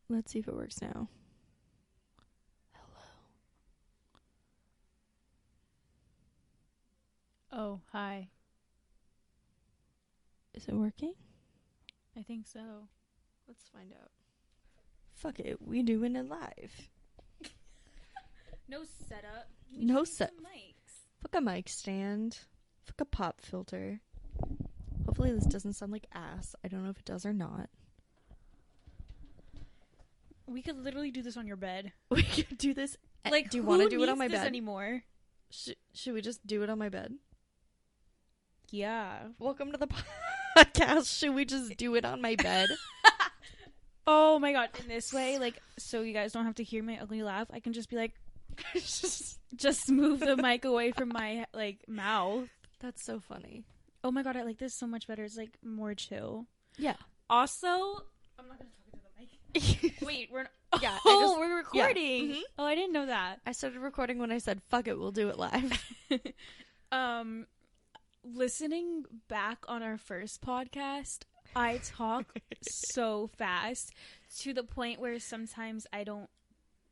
Let's see if it works now. Hello. Oh, hi. Is it working? I think so. Let's find out. Fuck it. We doing it live. No setup. No set. Mics. Fuck a mic stand. Fuck a pop filter. Hopefully this doesn't sound like ass. I don't know if it does or not. We could literally do this on your bed. We could do this. Like, do you want to do it on my this bed anymore? Should we just do it on my bed? Yeah. Welcome to the podcast. Should we just do it on my bed? Oh my god. In this way, like, so you guys don't have to hear my ugly laugh, I can just be like, just move the mic away from my, like, mouth. That's so funny. Oh my god, I like this so much better. It's, like, more chill. Yeah. Also, I'm not gonna talk into the mic. Wait, we're Yeah. we're recording. Yeah. Mm-hmm. Oh, I didn't know that. I started recording when I said, fuck it, we'll do it live. Listening back on our first podcast, I talk so fast to the point where sometimes I don't,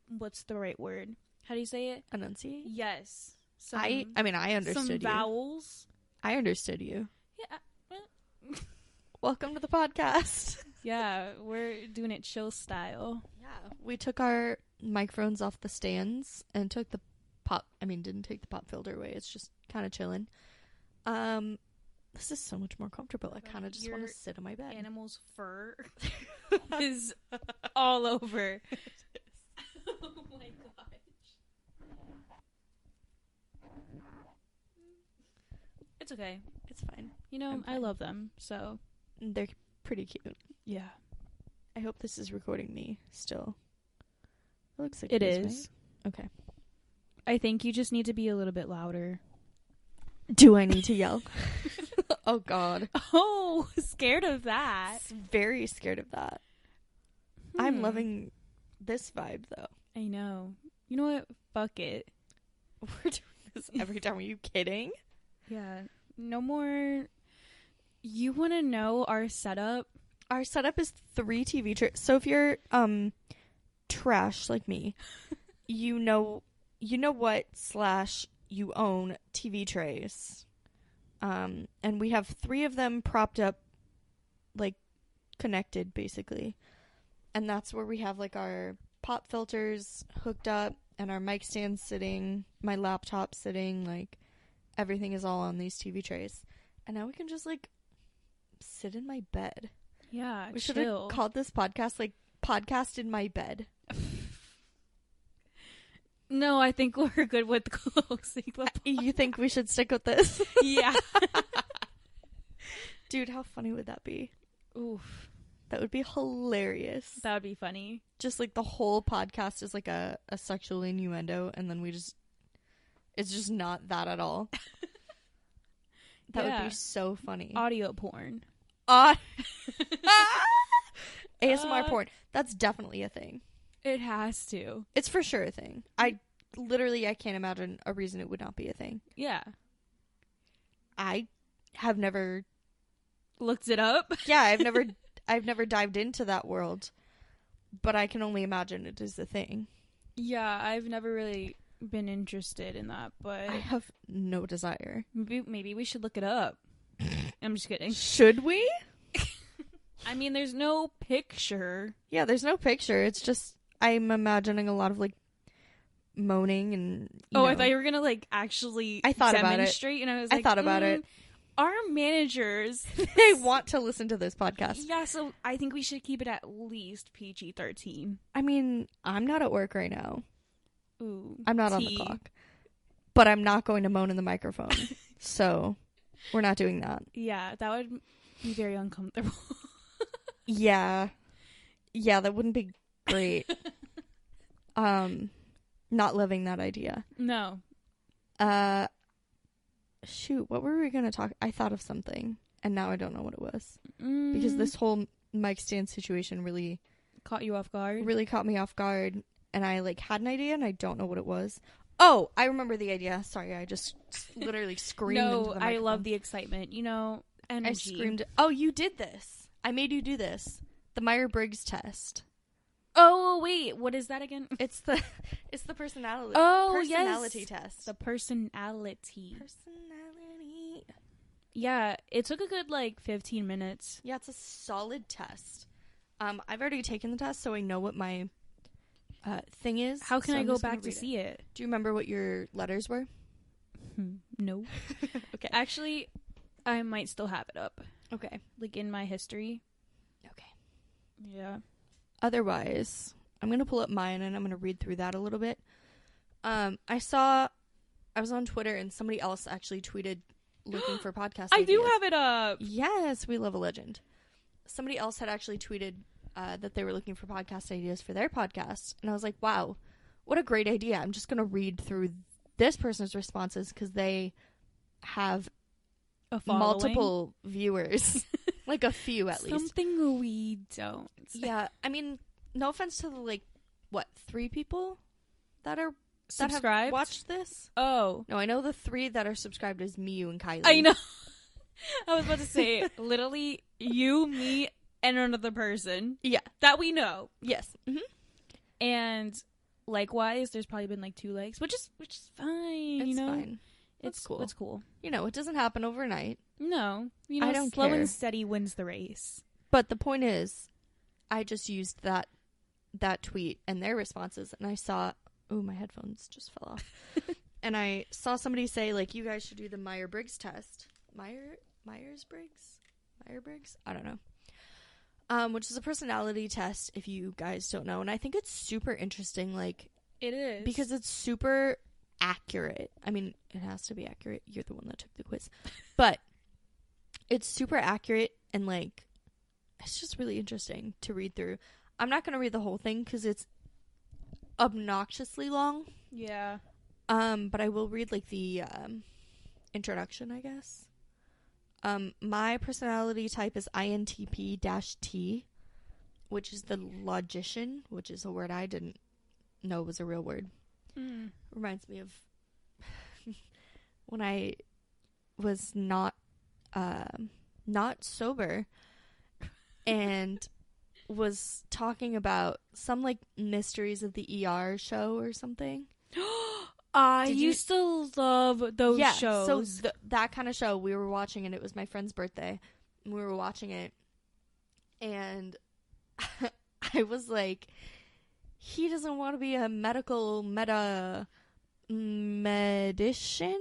what's the right word? How do you say it? Enunciate? Yes. I mean, I understood some you. vowels. I understood you. Yeah. Welcome to the podcast. Yeah, we're doing it chill style. Yeah. We took our microphones off the stands and took the didn't take the pop filter away. It's just kind of chilling. This is so much more comfortable. I kind of just want to sit on my bed. Animal's fur is all over. Oh my gosh. It's okay. It's fine. You know, I love them, so. They're pretty cute. Yeah. I hope this is recording me still. It looks like it is. Right? Okay. I think you just need to be a little bit louder. Do I need to yell? Oh, God. Oh, scared of that. Very scared of that. I'm loving this vibe, though. I know. You know what? Fuck it. We're doing this every time. Are you kidding? Yeah. No more. You want to know our setup? Our setup is 3 TV trays. So if you're trash like me, you know what / you own TV trays. And we have 3 of them propped up, like, connected, basically. And that's where we have, like, our pop filters hooked up and our mic stand sitting, my laptop sitting, like, everything is all on these TV trays. And now we can just, like, sit in my bed. Yeah, we should have called this podcast, like, Podcast in My Bed. No, I think we're good with closing the pod. You think we should stick with this? Yeah. Dude, how funny would that be? Oof. That would be hilarious. That would be funny. Just, like, the whole podcast is, like, a sexual innuendo, and then it's just not that at all. That would be so funny. Audio porn. ASMR porn. That's definitely a thing. It has to. It's for sure a thing. I can't imagine a reason it would not be a thing. Yeah. I have never looked it up. Yeah, I've never dived into that world, but I can only imagine it is a thing. Yeah, I've never really been interested in that, but I have no desire. Maybe we should look it up. I'm just kidding. Should we? I mean, there's no picture. Yeah, there's no picture. It's just I'm imagining a lot of, like, moaning and I thought you were gonna, like, actually demonstrate, and I was like, I thought about it. Our managers, they want to listen to this podcast. Yeah, so I think we should keep it at least PG-13. I mean, I'm not at work right now. Ooh, I'm not on the clock. But I'm not going to moan in the microphone. So, we're not doing that. Yeah, that would be very uncomfortable. Yeah. Yeah, that wouldn't be great. Not loving that idea. No. Shoot, what were we going to talk? I thought of something, and now I don't know what it was. Because this whole mic stand situation really caught you off guard. Really caught me off guard, and I, like, had an idea, and I don't know what it was. Oh, I remember the idea. Sorry, I just literally screamed into the microphone. I love the excitement. You know, energy. I screamed. Oh, you did this. I made you do this. The Myers-Briggs test. Oh, wait. What is that again? It's the personality. Oh, personality yes. test. The personality. Personality. Yeah, it took a good, 15 minutes. Yeah, it's a solid test. I've already taken the test, so I know what my thing is. How can so I I'm go just gonna back to read see it? Do you remember what your letters were? No. Okay. Actually, I might still have it up. Okay. In my history. Okay. Yeah. Otherwise, I'm going to pull up mine and I'm going to read through that a little bit. I was on Twitter and somebody else actually tweeted looking for podcast I ideas. do have it up. Yes, we love a legend. Somebody else had actually tweeted that they were looking for podcast ideas for their podcast. And I was like, wow, what a great idea. I'm just going to read through this person's responses because they have multiple viewers. Like a few at least. Something we don't. Yeah, I mean, no offense to the 3 people that are subscribed? That have watched this. Oh. No, I know the 3 that are subscribed is me, you, and Kylie. I know. I was about to say, literally, you, me, and another person. Yeah. That we know. Yes. Mm-hmm. And likewise, there's probably been 2 likes, which is fine. It's fine. It's cool. It's cool. It doesn't happen overnight. No. I don't slow care. and steady wins the race. But the point is, I just used that tweet and their responses, and I saw, oh, my headphones just fell off. And I saw somebody say, you guys should do the Myers-Briggs test. Myers-Briggs? I don't know. Which is a personality test, if you guys don't know. And I think it's super interesting, It is. because it's super accurate. I mean, it has to be accurate. You're the one that took the quiz. But it's super accurate and it's just really interesting to read through. I'm not going to read the whole thing because it's obnoxiously long. Yeah. But I will read the introduction, I guess. My personality type is INTP-T, which is the logician, which is a word I didn't know was a real word. Reminds me of when I was not sober and was talking about some mysteries of the ER show or something. I used to love those shows. So that kind of show we were watching, and it was my friend's birthday, and we were watching it, and I was like, he doesn't want to be a medician.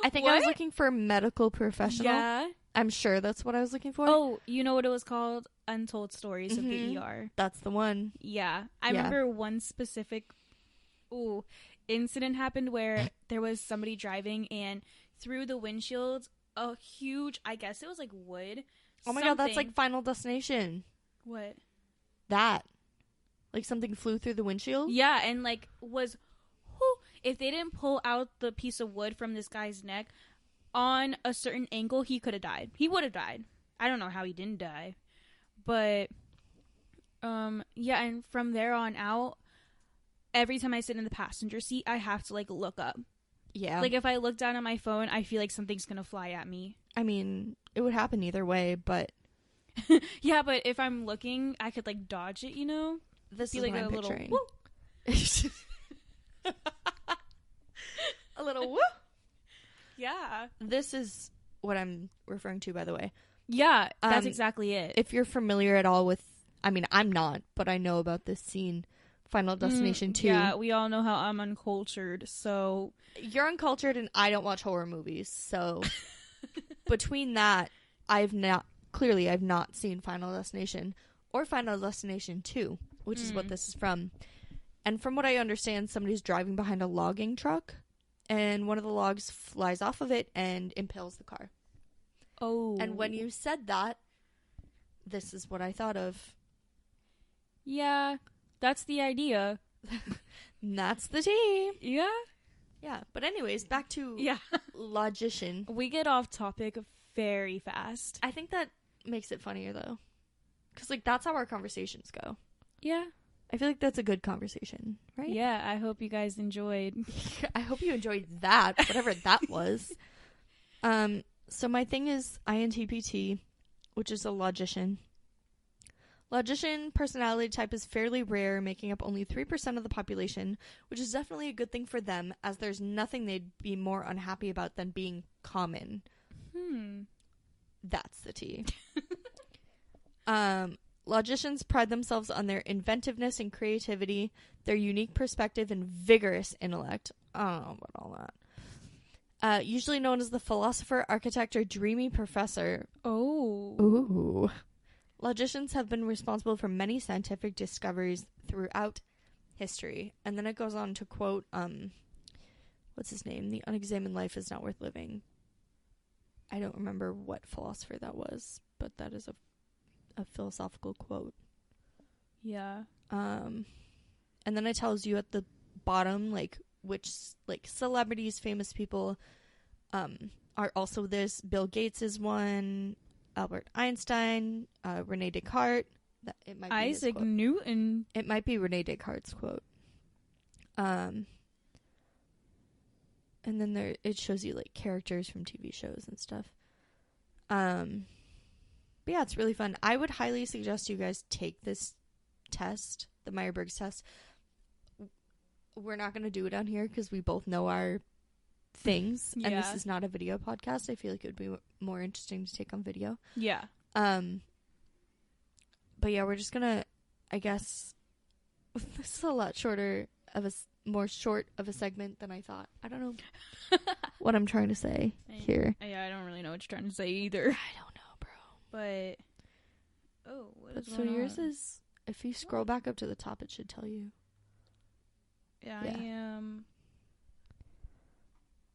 I think I was looking for medical professional. Yeah. I'm sure that's what I was looking for. Oh, you know what it was called? Untold Stories of the ER. That's the one. Yeah. I remember one specific incident happened where there was somebody driving, and through the windshield, a huge, I guess it was wood. Oh my god, that's Final Destination. What? That. Something flew through the windshield? Yeah, and if they didn't pull out the piece of wood from this guy's neck on a certain angle, he could have died. He would have died. I don't know how he didn't die. But, yeah, and from there on out, every time I sit in the passenger seat, I have to, look up. Yeah. If I look down at my phone, I feel like something's gonna fly at me. I mean, it would happen either way, but... Yeah, but if I'm looking, I could, dodge it, This be is what I'm little picturing. woo. A little woo. Yeah. This is what I'm referring to, by the way. Yeah, that's exactly it. If you're familiar at all with... I mean, I'm not, but I know about this scene, Final Destination 2. Yeah, we all know how I'm uncultured, so... You're uncultured and I don't watch horror movies, so... Between that, I've not seen Final Destination or Final Destination 2, which is what this is from. And from what I understand, somebody's driving behind a logging truck, and one of the logs flies off of it and impales the car. Oh. And when you said that, this is what I thought of. Yeah, that's the idea. That's the tea. Yeah. Yeah, but anyways, back to logician. We get off topic very fast. I think that makes it funnier, though. Because, that's how our conversations go. Yeah. I feel like that's a good conversation, right? Yeah, I hope you guys enjoyed. I hope you enjoyed that, whatever that was. So my thing is INTPT, which is a logician. Logician personality type is fairly rare, making up only 3% of the population, which is definitely a good thing for them, as there's nothing they'd be more unhappy about than being common. That's the tea. Logicians pride themselves on their inventiveness and creativity, their unique perspective, and vigorous intellect. Oh, what all that. Usually known as the philosopher, architect, or dreamy professor. Oh. Ooh. Logicians have been responsible for many scientific discoveries throughout history. And then it goes on to quote, what's his name? The unexamined life is not worth living. I don't remember what philosopher that was, but that is a philosophical quote. Yeah. And then it tells you at the bottom, like, which, like, celebrities, famous people, are also this. Bill Gates is one. Albert Einstein, Rene Descartes. It might be Isaac his quote. Newton. It might be Rene Descartes' quote. And then it shows you like characters from TV shows and stuff. But yeah, it's really fun. I would highly suggest you guys take this test, the Myers-Briggs test. We're not going to do it on here because we both know our things, and this is not a video podcast. I feel like it would be more interesting to take on video. Yeah. But yeah, we're just gonna, I guess, this is a lot more short of a segment than I thought. I don't know what I'm trying to say here. Yeah, I don't really know what you're trying to say either. I don't know, bro. But what is so going yours on? is, if you scroll back up to the top, it should tell you. Yeah, I am.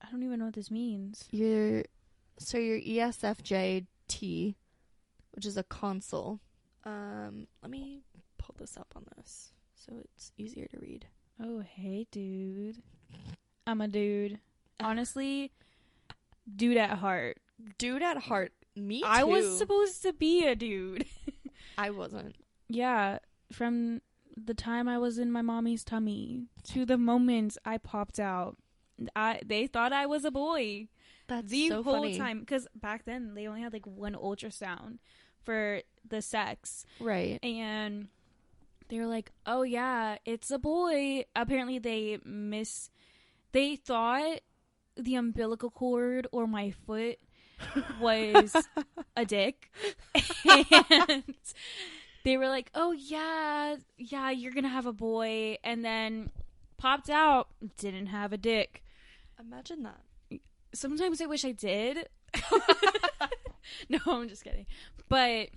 I don't even know what this means. Your ESFJT, which is a console. Let me pull this up on this so it's easier to read. Oh, hey, dude. I'm a dude. Honestly, dude at heart. Dude at heart. Me too. I was supposed to be a dude. I wasn't. Yeah, from the time I was in my mommy's tummy to the moment I popped out. They thought I was a boy. That's the so whole funny. time, because back then they only had like one ultrasound for the sex, right? And they were like, "Oh yeah, it's a boy." Apparently, they thought the umbilical cord or my foot was a dick, and they were like, "Oh yeah, you're gonna have a boy," and then popped out, didn't have a dick. Imagine that. Sometimes I wish I did. No, I'm just kidding. But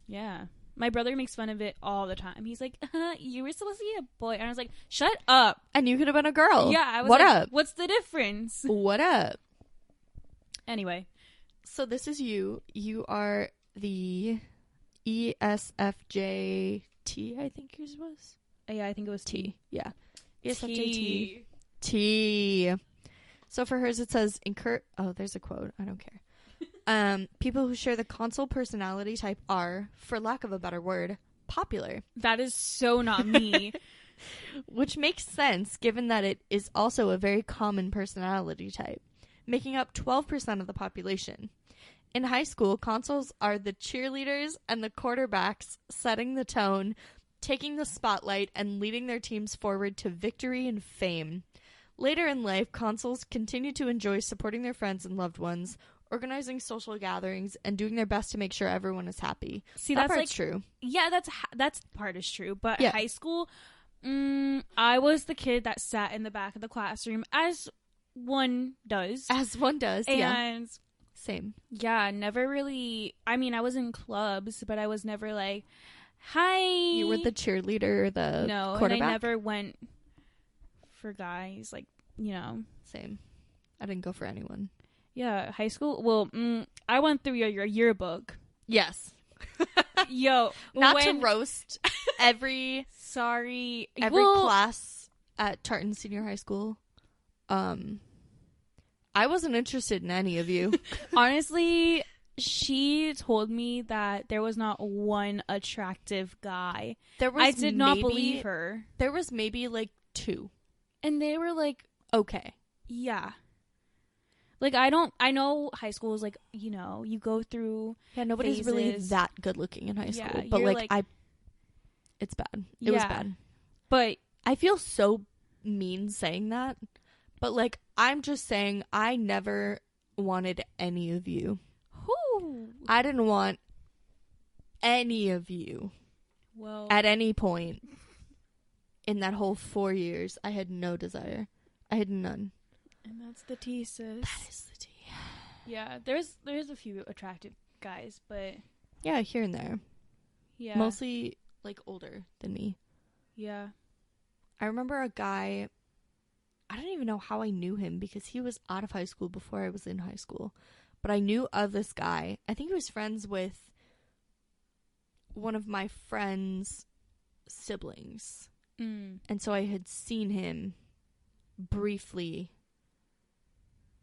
yeah, my brother makes fun of it all the time. He's like, "You were supposed to be a boy," and I was like, "Shut up!" And you could have been a girl. Yeah, I was what like, up? What's the difference? What up? Anyway, so this is you. You are the ESFJT. I think yours was. Yeah, I think it was T. Yeah, ESFJT. T. So for hers it says oh, there's a quote. I don't care. People who share the console personality type are, for lack of a better word, popular. That is so not me. Which makes sense given that it is also a very common personality type, making up 12% of the population. In high school, consoles are the cheerleaders and the quarterbacks, setting the tone, taking the spotlight, and leading their teams forward to victory and fame. Later in life, consoles continue to enjoy supporting their friends and loved ones, organizing social gatherings, and doing their best to make sure everyone is happy. See, that that's part's like true. Yeah, that's part is true. But Yeah. high school, I was the kid that sat in the back of the classroom, as one does. As one does, yeah. And Same. yeah, never really. I mean, I was in clubs, but I was never like, "Hi." You were the cheerleader, the quarterback. And I never went for guys, like, Same. I didn't go for anyone. Yeah, high school. Well, I went through your yearbook. Yes. Yo, Not to roast every class at Tartan Senior High School. I wasn't interested in any of you. Honestly, she told me that there was not one attractive guy. I did not believe her. There was maybe like 2. And they were like, okay. yeah. Like, I know high school is, like, you know, you go through nobody's phases. really that good looking in high Yeah, school. But, you're, like, it's bad. It Yeah. was bad. But I feel so mean saying that. But, like, I'm just saying I never wanted any of you. who? I didn't want any of you. Well, At any point in that whole 4 years, I had no desire. I had none. and that's the tea, sis. That is the tea. Yeah, there's a few attractive guys, but Yeah, here and there. yeah. Mostly, like, older than me. Yeah. I remember a guy, I don't even know how I knew him because he was out of high school before I was in high school. But I knew of this guy. I think he was friends with one of my friend's siblings. And so I had seen him briefly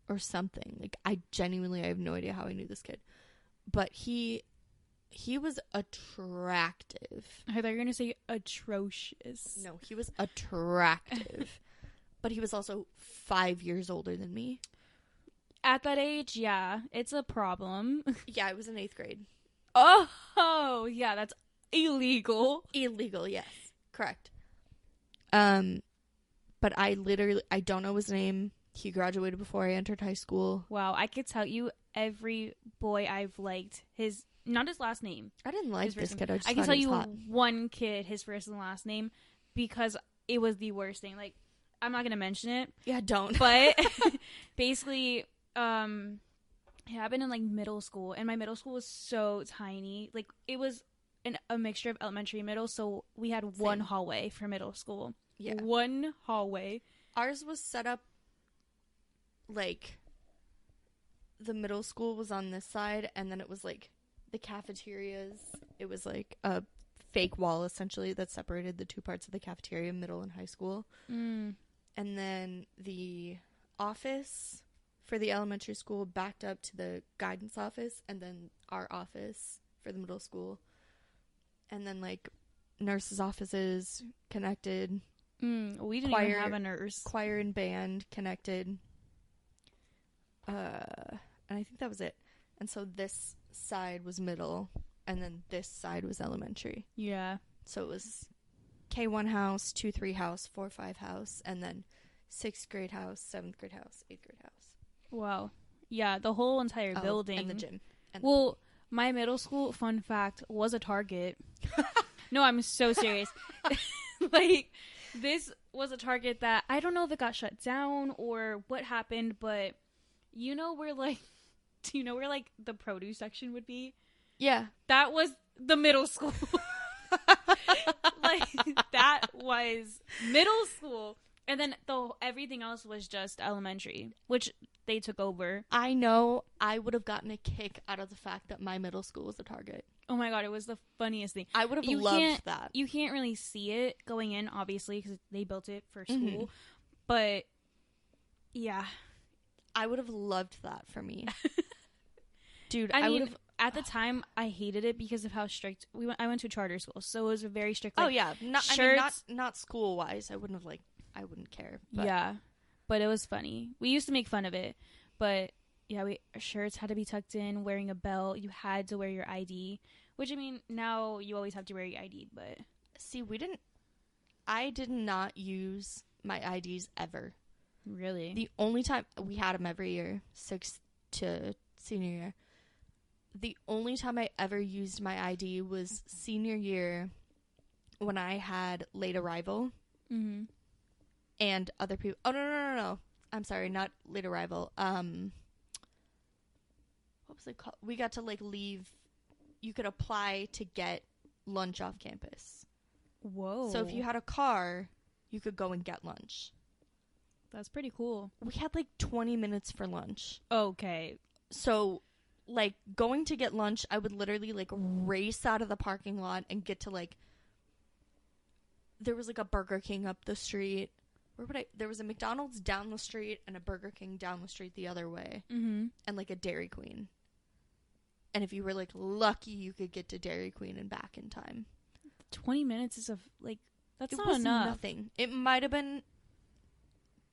or something. Like, I have no idea how I knew this kid. But he was attractive. I thought you were going to say atrocious. No, he was attractive. But he was also 5 years older than me. At that age, yeah, it's a problem. Yeah, I was in 8th grade. Oh, yeah, that's illegal. Illegal, yes. Correct. But I don't know his name. He graduated before I entered high school. Wow, I could tell you every boy I've liked, not his last name. I didn't like this kid. I can tell you one kid, his first and last name, because it was the worst thing. Like, I'm not going to mention it. Yeah, don't. But basically, it happened in, like, middle school, and my middle school was so tiny. Like, it was a mixture of elementary and middle, so we had one hallway for middle school. Yeah. One hallway. Ours was set up, like, the middle school was on this side, and then it was, like, the cafeterias. It was, like, a fake wall, essentially, that separated the two parts of the cafeteria, middle and high school. And then the office for the elementary school backed up to the guidance office, and then our office for the middle school. And then, like, nurses' offices connected. We didn't even have a nurse. Choir and band connected. And I think that was it. And so this side was middle, and then this side was elementary. Yeah. So it was K1 house, 2-3 house, 4-5 house, and then 6th grade house, 7th grade house, 8th grade house. Wow. Yeah, the whole entire building. And the gym. My middle school, fun fact, was a Target. No, I'm so serious. Like, this was a Target that, I don't know if it got shut down or what happened, but you know where, like, do you know where, like, the produce section would be? Yeah. That was the middle school. Like, that was middle school. And then everything else was just elementary, which they took over. I know I would have gotten a kick out of the fact that my middle school was a Target. Oh my God, it was the funniest thing. I would have loved that. You can't really see it going in, obviously, because they built it for school. But, yeah. I would have loved that for me. Dude, I mean, at the time, I hated it because of how strict I went to a charter school, so it was a very strict. Like, oh yeah, not school wise. I wouldn't care. But. Yeah, but it was funny. We used to make fun of it, but yeah, our shirts had to be tucked in. Wearing a belt, you had to wear your ID. Which, I mean, now you always have to wear your ID. But see, I did not use my IDs ever. Really, the only time we had them every year, 6th to senior year. The only time I ever used my ID was senior year when I had late arrival. And other people. Oh, no. I'm sorry, not late arrival. What was it called? We got to, like, leave. You could apply to get lunch off campus. Whoa. So if you had a car, you could go and get lunch. That's pretty cool. We had, like, 20 minutes for lunch. Okay. So, like, going to get lunch, I would literally, like, race out of the parking lot and get to, like, there was, like, a Burger King up the street. There was a McDonald's down the street and a Burger King down the street the other way. And, like, a Dairy Queen. And if you were, like, lucky, you could get to Dairy Queen and back in time. 20 minutes is, that's not enough. It was nothing. It might have been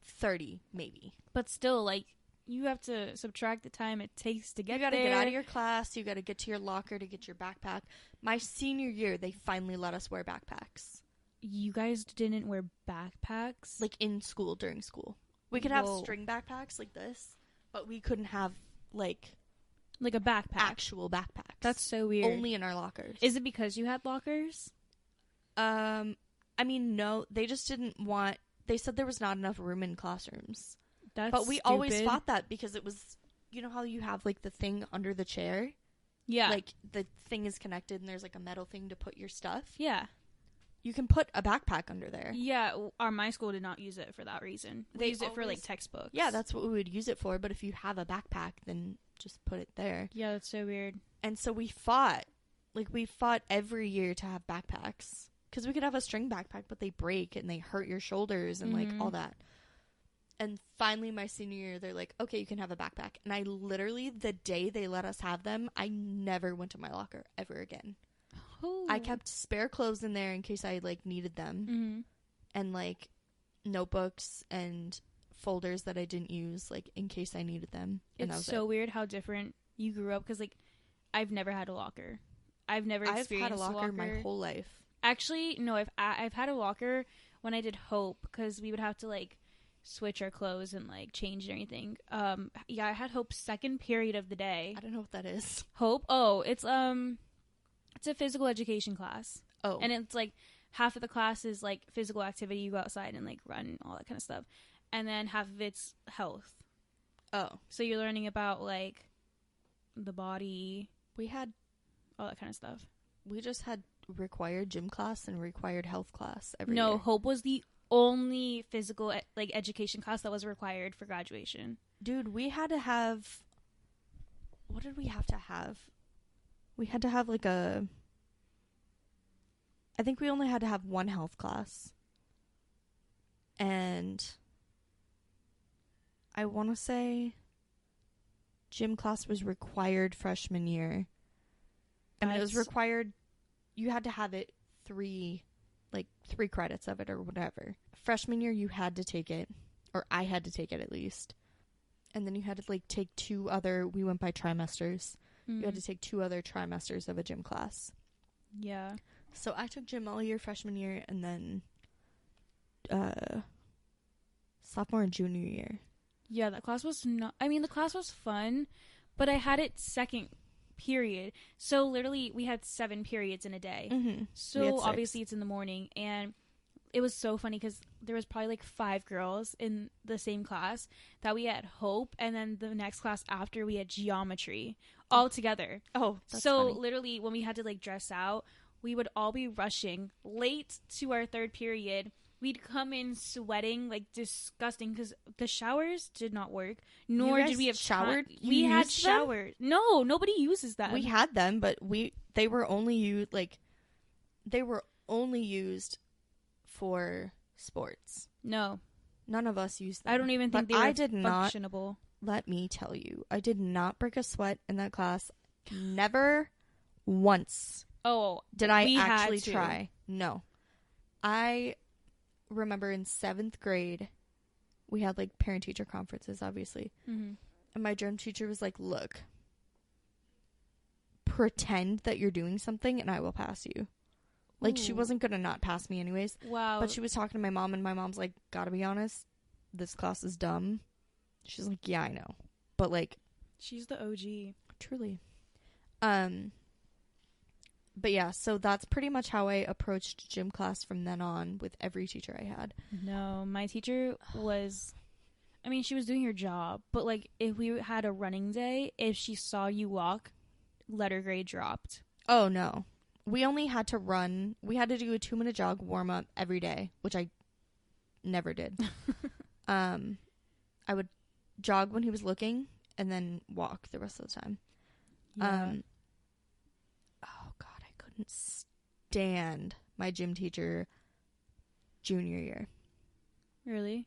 30, maybe. But still, like, you have to subtract the time it takes to get You gotta there. get out of your class. You gotta get to your locker to get your backpack. My senior year, they finally let us wear backpacks. You guys didn't wear backpacks? Like, in school, during school. We could have string backpacks like this, but we couldn't have, like a backpack. actual backpacks. That's so weird. Only in our lockers. Is it because you had lockers? I mean, no. They just didn't want... They said there was not enough room in classrooms. But we always fought that because it was... You know how you have, like, the thing under the chair? Yeah. Like, the thing is connected and there's, like, a metal thing to put your stuff? Yeah. You can put a backpack under there. Yeah, my school did not use it for that reason. They used it for, like, textbooks. Yeah, that's what we would use it for. But if you have a backpack, then just put it there. Yeah, that's so weird. And so we fought. Like, we fought every year to have backpacks. Because we could have a string backpack, but they break and they hurt your shoulders and, like, all that. And finally, my senior year, they're like, okay, you can have a backpack. And I literally, the day they let us have them, I never went to my locker ever again. Ooh. I kept spare clothes in there in case I, like, needed them. Mm-hmm. And, like, notebooks and folders that I didn't use, like, in case I needed them. And It's so weird how different you grew up. Because, like, I've never had a locker. I've had a locker my whole life. Actually, no, I've had a locker when I did Hope. Because we would have to, like, switch our clothes and, like, change and everything. Yeah, I had Hope's second period of the day. I don't know what that is. Hope? Oh, it's a physical education class. Oh. And it's, like, half of the class is, like, physical activity. You go outside and, like, run, all that kind of stuff. And then half of it's health. Oh. So you're learning about, like, the body. We had... all that kind of stuff. We just had required gym class and required health class every year. No, Hope was the only physical, like, education class that was required for graduation. Dude, we had to have... What did we have to have? We had to have, like, a... I think we only had to have one health class. And I want to say gym class was required freshman year. I mean, it was required... You had to have it 3 credits of it or whatever. Freshman year, you had to take it. Or I had to take it, at least. And then you had to, like, take 2 other... We went by trimesters. You had to take 2 other trimesters of a gym class. Yeah. So I took gym all year freshman year and then sophomore and junior year. Yeah, that class was not... I mean, the class was fun, but I had it second period. So literally, we had 7 periods in a day. Mm-hmm. So obviously, it's in the morning. And it was so funny because there was probably, like, 5 girls in the same class that we had Hope. And then the next class after, we had geometry all together. Oh, that's so funny. Literally, when we had to, like, dress out, we would all be rushing late to our 3rd period. We'd come in sweating, like, disgusting, because the showers did not work. Nor did we have showered. We had showers. No, nobody uses them. We had them, but they were only used for sports. No, none of us used them. I don't even think they were functionable. Let me tell you, I did not break a sweat in that class. Never once. Oh, did I actually try? No. I remember in 7th grade, we had, like, parent-teacher conferences, obviously. Mm-hmm. And my gym teacher was like, look, pretend that you're doing something and I will pass you. Like, she wasn't going to not pass me anyways. Wow. But she was talking to my mom, and my mom's like, gotta be honest, this class is dumb. She's like, yeah, I know. But, like... She's the OG. Truly. But yeah, so that's pretty much how I approached gym class from then on with every teacher I had. No, my teacher was... I mean, she was doing her job. But, like, if we had a running day, if she saw you walk, letter grade dropped. Oh, no. We only had to run. We had to do a 2-minute jog warm-up every day, which I never did. I would jog when he was looking and then walk the rest of the time. Yeah. Oh, God, I couldn't stand my gym teacher junior year. Really?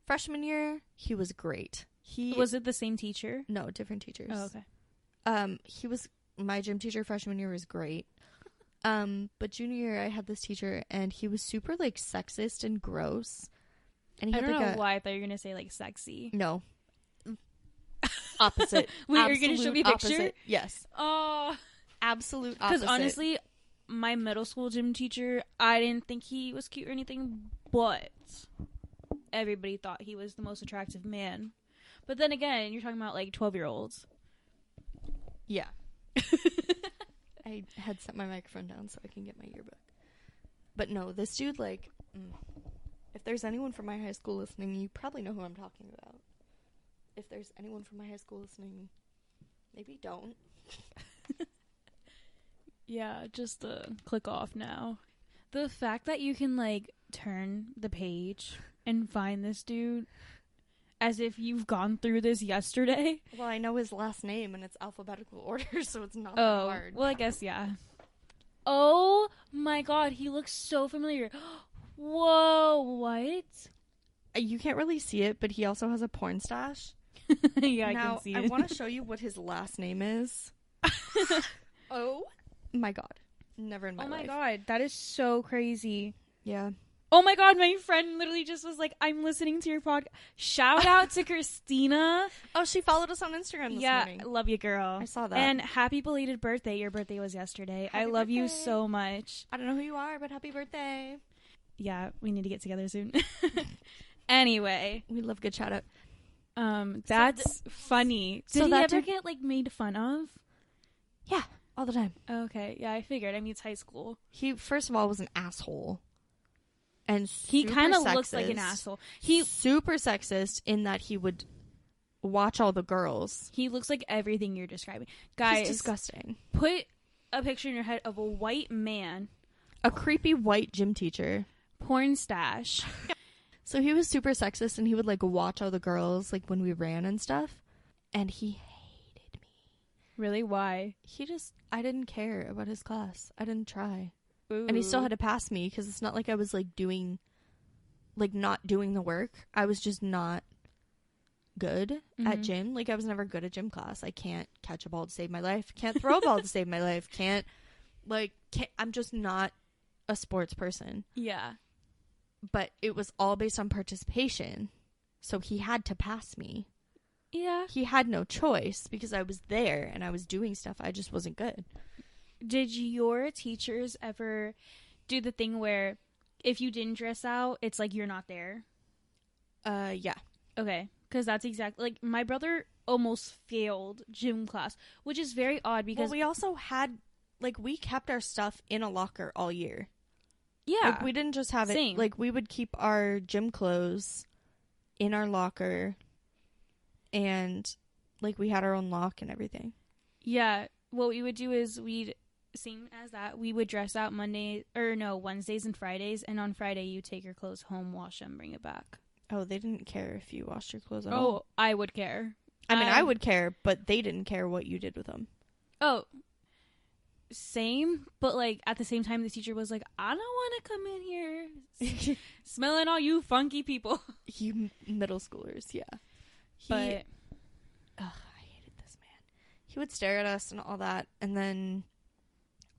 Freshman year, he was great. Was it the same teacher? No, different teachers. Oh, okay. My gym teacher freshman year was great. But junior year, I had this teacher, and he was super, like, sexist and gross. And he I had, don't like, know why I thought you were going to say, like, sexy. No. Opposite. Wait, are you going to show me a picture? Opposite. Yes. Oh. Absolute opposite. Because honestly, my middle school gym teacher, I didn't think he was cute or anything, but everybody thought he was the most attractive man. But then again, you're talking about like 12-year-olds. Yeah. I had set my microphone down so I can get my yearbook. But no, this dude, like, if there's anyone from my high school listening, you probably know who I'm talking about. If there's anyone from my high school listening, maybe don't. Yeah, just click off now. The fact that you can, like, turn the page and find this dude as if you've gone through this yesterday. Well, I know his last name, and it's alphabetical order, so it's not that hard. Well, I guess, yeah. Oh, my God, he looks so familiar. Whoa, what? You can't really see it, but he also has a porn stash. Yeah, now, I can see it. I want to show you what his last name is. Oh my God. Never in my life. Oh my God, that is so crazy. Yeah. Oh my God, my friend literally just was like, I'm listening to your podcast. Shout out to Christina. Oh, she followed us on Instagram this morning. Yeah, love you, girl. I saw that. And happy belated birthday. Your birthday was yesterday. I love you so much. I don't know who you are, but happy birthday. Yeah, we need to get together soon. Anyway. We love good shout out. That's funny. Did he ever get, like, made fun of? Yeah, all the time. Okay, yeah, I figured. I mean, it's high school. He, first of all, was an asshole. And he kind of looks like an asshole. He's super sexist in that he would watch all the girls. He looks like everything you're describing. Guys, he's disgusting. Put a picture in your head of a white man. A creepy white gym teacher. Porn stash. So he was super sexist, and he would, like, watch all the girls, like, when we ran and stuff. And he hated me. Really? Why? I didn't care about his class. I didn't try. Ooh. And he still had to pass me, because it's not like I was, like, not doing the work. I was just not good at gym. Like, I was never good at gym class. I can't catch a ball to save my life. Can't throw a ball to save my life. I'm just not a sports person. Yeah. But it was all based on participation. So he had to pass me. Yeah. He had no choice because I was there and I was doing stuff. I just wasn't good. Did your teachers ever do the thing where if you didn't dress out, it's like you're not there? Yeah. Okay. Because that's exactly... Like, my brother almost failed gym class, which is very odd because... Well, we also had... Like, we kept our stuff in a locker all year. Yeah. Like, we didn't just have Same. it... Like, we would keep our gym clothes in our locker, and, like, we had our own lock and everything. Yeah. What we would do is same as that, we would dress out Wednesdays and Fridays, and on Friday you take your clothes home, wash them, bring it back. Oh, they didn't care if you washed your clothes at all. Oh, I would care. I mean, I would care, but they didn't care what you did with them. Oh, same, but, like, at the same time, the teacher was like, I don't want to come in here smelling all you funky people. You middle schoolers, yeah. I hated this man. He would stare at us and all that, and then,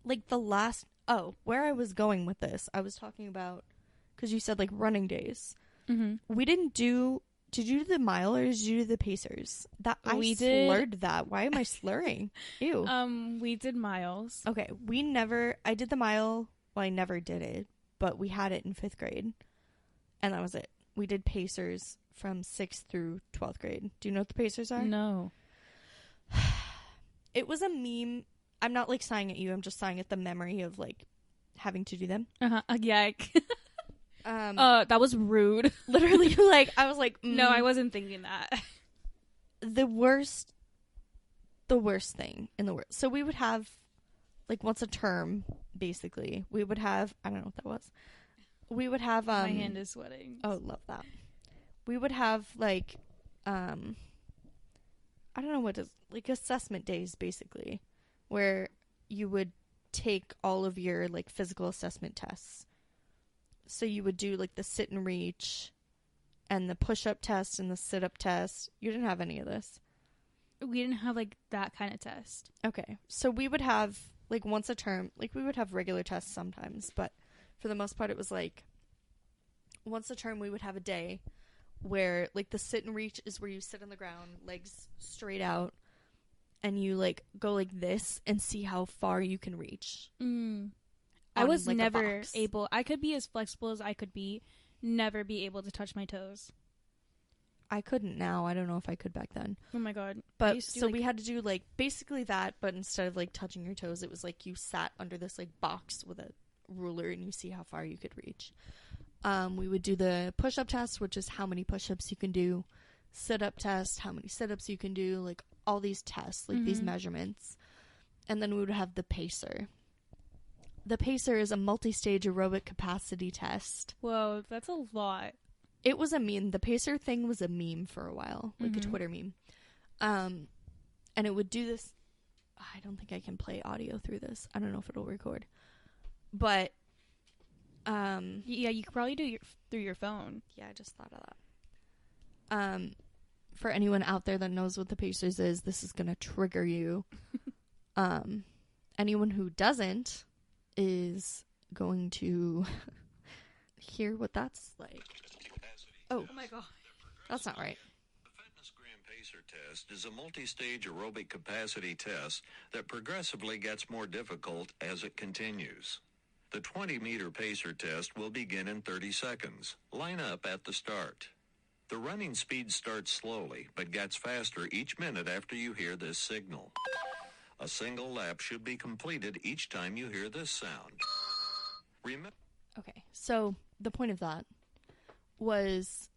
like, where I was going with this, I was talking about, because you said, like, running days. Mm-hmm. We didn't do... Did you do the mile or did you do the Pacers? I slurred that. Why am I slurring? Ew. We did miles. Okay, I did the mile. Well, I never did it, but we had it in 5th grade. And that was it. We did Pacers from 6th through 12th grade. Do you know what the Pacers are? No. It was a meme. I'm not, like, sighing at you. I'm just sighing at the memory of, like, having to do them. Uh-huh. Yeah. That was rude. Literally, like, I was like... No, I wasn't thinking that. The worst thing in the world. So we would have, like, once a term, basically. We would have... I don't know what that was. We would have... My hand is sweating. Oh, love that. We would have, like... I don't know what it is. Like, assessment days, basically. Where you would take all of your, like, physical assessment tests. So you would do, like, the sit and reach and the push-up test and the sit-up test. You didn't have any of this. We didn't have, like, that kind of test. Okay. So we would have, like, once a term, like, we would have regular tests sometimes, but for the most part it was, like, once a term we would have a day where, like, the sit and reach is where you sit on the ground, legs straight out, and you, like, go like this and see how far you can reach. I was like never able. I could be as flexible as I could be, never be able to touch my toes. I couldn't now. I don't know if I could back then. Oh my god. But so we had to do, like, basically that, but instead of, like, touching your toes, it was like you sat under this, like, box with a ruler and you see how far you could reach. We would do the push-up test, which is how many push-ups you can do. Sit-up test, how many sit-ups you can do. Like, all these tests, like, these measurements. And then we would have the pacer. The pacer is a multi-stage aerobic capacity test. Whoa, that's a lot. It was a meme. The pacer thing was a meme for a while, like a Twitter meme. And it would do this. I don't think I can play audio through this. I don't know if it'll record. But, yeah, you could probably do through your phone. Yeah, I just thought of that. For anyone out there that knows what the pacers is, this is going to trigger you. Anyone who doesn't is going to hear what that's like. Oh my god. That's not right. The Fitness Gram Pacer test is a multi-stage aerobic capacity test that progressively gets more difficult as it continues. The 20-meter pacer test will begin in 30 seconds. Line up at the start. The running speed starts slowly, but gets faster each minute after you hear this signal. A single lap should be completed each time you hear this sound. Okay, so the point of that was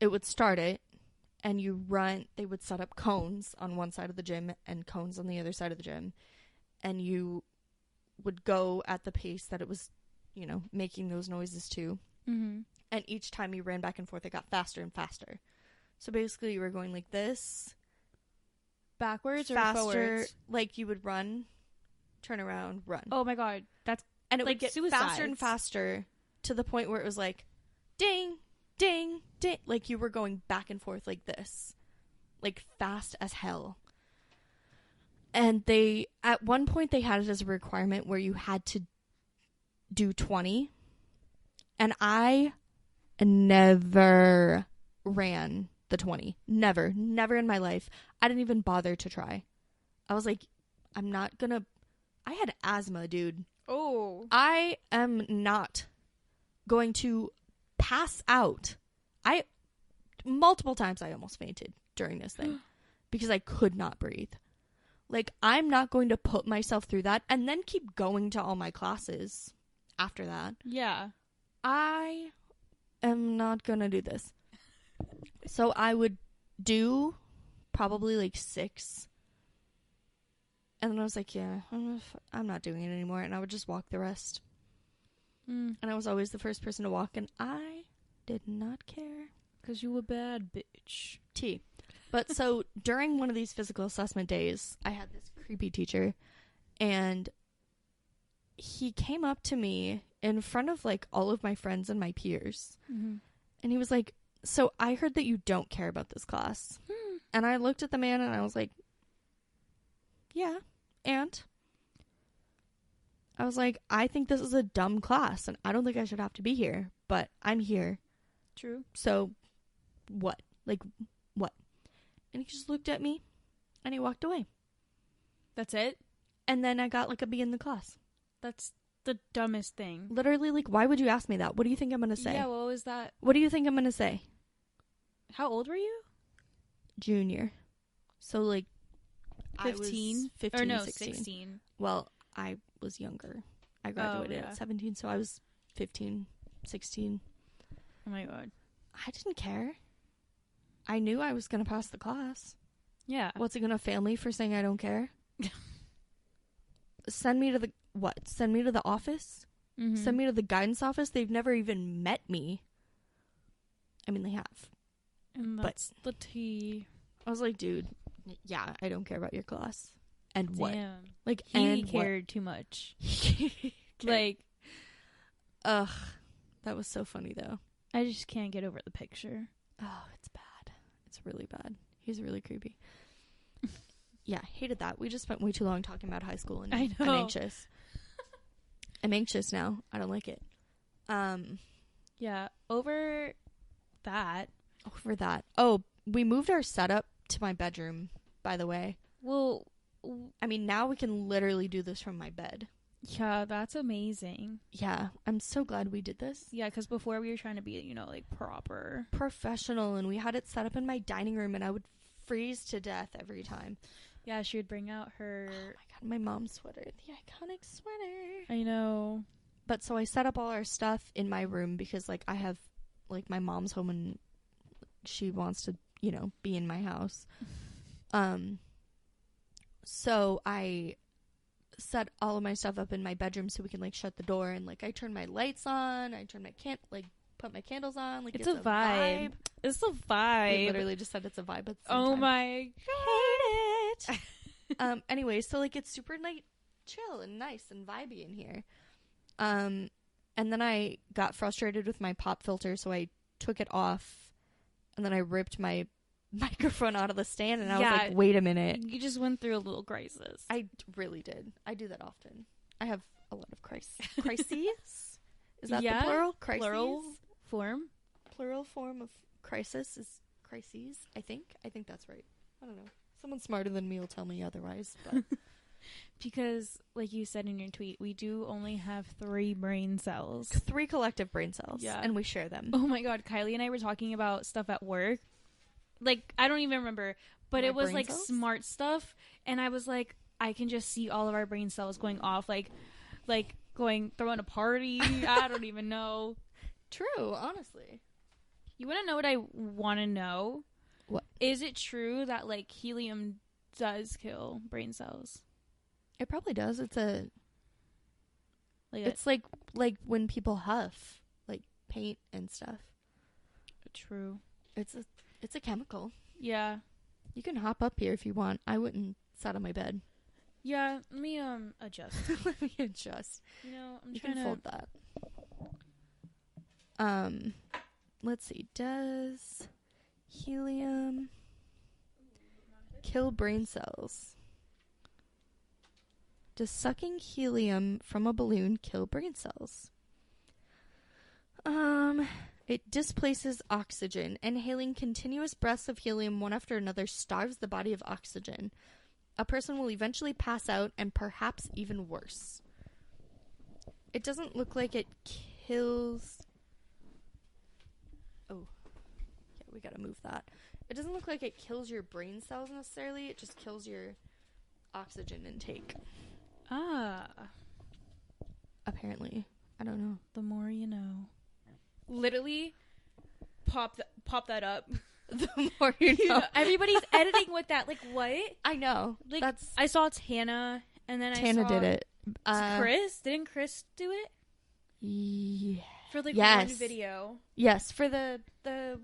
it would start it, and you run. They would set up cones on one side of the gym and cones on the other side of the gym, and you would go at the pace that it was, you know, making those noises too. And each time you ran back and forth, it got faster and faster. So basically, you were going like this, backwards or faster, forwards? like you would run, turn around, run. Oh my god, and it like would get suicides. faster and faster to the point where it was like, ding, ding, ding, like you were going back and forth like this, like fast as hell. And they, at one point, they had it as a requirement where you had to do 20, and I never ran the 20. Never in my life. I didn't even bother to try. I was like, I'm not gonna. I had asthma, dude. Oh. I am not going to pass out. Multiple times I almost fainted during this thing because I could not breathe. Like, I'm not going to put myself through that and then keep going to all my classes after that. Yeah. I am not going to do this. So I would do probably like 6. And then I was like, yeah, I'm not doing it anymore. And I would just walk the rest. And I was always the first person to walk. And I did not care. Because you a bad bitch. But so during one of these physical assessment days, I had this creepy teacher. And he came up to me in front of like all of my friends and my peers. And he was like, so I heard that you don't care about this class. And I looked at the man and I was like, yeah. And I was like, I think this is a dumb class and I don't think I should have to be here, but I'm here. True. So what? Like, what? And he just looked at me and he walked away. That's it? And then I got like a B in the class. That's the dumbest thing. Literally, like, why would you ask me that? What do you think I'm going to say? Yeah, what was that? What do you think I'm going to say? How old were you? Junior. So, like, 15? I was 15, or no, 16. 16. Well, I was younger. I graduated at 17, so I was 15, 16. Oh my god. I didn't care. I knew I was going to pass the class. Yeah. What's it going to fail me for saying I don't care? Send me to the, what? Send me to the office? Send me to the guidance office? They've never even met me. I mean, they have. And that's the tea. I was like, dude, yeah, I don't care about your class. And Damn. what? Like, he and cared too much. Like, ugh. That was so funny, though. I just can't get over the picture. Oh, it's bad. It's really bad. He's really creepy. Yeah, hated that. We just spent way too long talking about high school, and I know. I'm anxious. I'm anxious now. I don't like it. Yeah, over that, over that. Oh, we moved our setup to my bedroom, by the way. Well, I mean, now we can literally do this from my bed. yeah, that's amazing. Yeah, I'm so glad we did this. Yeah, because before we were trying to be, you know, like proper. Professional, and we had it set up in my dining room, and I would freeze to death every time. Yeah, she would bring out her... Oh my god, my mom's sweater. The iconic sweater. I know. But so I set up all our stuff in my room because, like, I have, like, my mom's home and she wants to, you know, be in my house. So I set all of my stuff up in my bedroom so we can, like, shut the door, and, like, I turn my lights on, I turn my put my candles on, like, It's a vibe. It's a vibe. We literally just said it's a vibe at the same Oh time. my god. Hate it. Anyway, so, like, it's super chill and nice and vibey in here. And then I got frustrated with my pop filter, so I took it off, and then I ripped my microphone out of the stand, and I was like, wait a minute. You just went through a little crisis. I really did. I do that often. I have a lot of crises. Is that the plural? Crises? Plural form of crisis is crises, I think. I think that's right. I don't know. Someone smarter than me will tell me otherwise, but... Because, like you said in your tweet, we do only have 3 brain cells. 3 collective brain cells. Yeah. And we share them. Oh my god, Kylie and I were talking about stuff at work. Like, I don't even remember. But My it was, brain like, cells? smart stuff. And I was like, I can just see all of our brain cells going off. Like throwing a party. I don't even know. True, honestly. You want to know what I want to know? What? Is it true that, like, helium does kill brain cells? It probably does. It's Like it's like when people huff, like paint and stuff. True. It's a chemical. Yeah. You can hop up here if you want. I wouldn't sit on my bed. Yeah, let me adjust. Let me adjust. You know, I'm You trying can to fold that. Let's see. Does helium kill brain cells? Does sucking helium from a balloon kill brain cells? It displaces oxygen. Inhaling continuous breaths of helium one after another starves the body of oxygen. A person will eventually pass out and perhaps even worse. It doesn't look like it kills... Oh. Yeah, we gotta move that. It doesn't look like it kills your brain cells necessarily. It just kills your oxygen intake. Ah. Apparently. I don't know. The more you know. Literally, pop that up. The more you know. Everybody's editing with that. Like, what? I know. Like, I saw Tana, and then Tana I saw... did it. Chris? Didn't Chris do it? Yeah. For, like, yes. one video. Yes, for the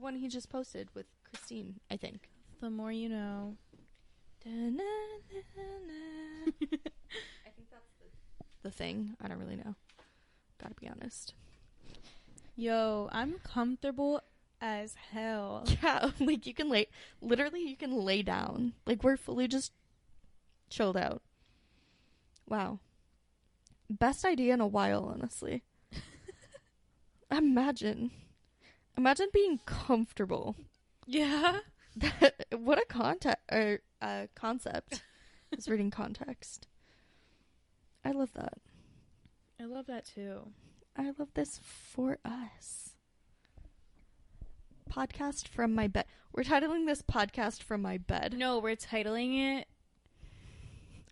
one he just posted with Christine, I think. The more you know. I think that's the thing. I don't really know. Gotta be honest. Yo, I'm comfortable as hell. Yeah, like you can lay down. Like we're fully just chilled out. Wow. Best idea in a while, honestly. Imagine being comfortable. Yeah. What a concept. I was reading context. I love that. I love that too. I love this for us. Podcast from my bed. We're titling this podcast from my bed. No, we're titling it.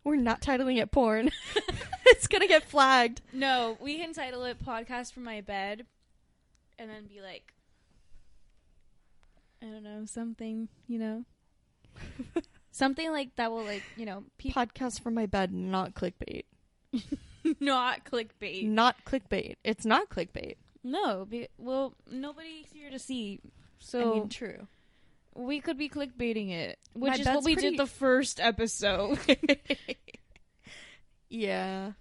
We're not titling it porn. It's gonna get flagged. No, we can title it podcast from my bed. And then be like, I don't know, something, you know. Something like that will, like, you know. Podcast from my bed, not clickbait. Not clickbait. Not clickbait. It's not clickbait. No, well, nobody's here to see. So, I mean, true. We could be clickbaiting it, which My is what we did the first episode. Yeah.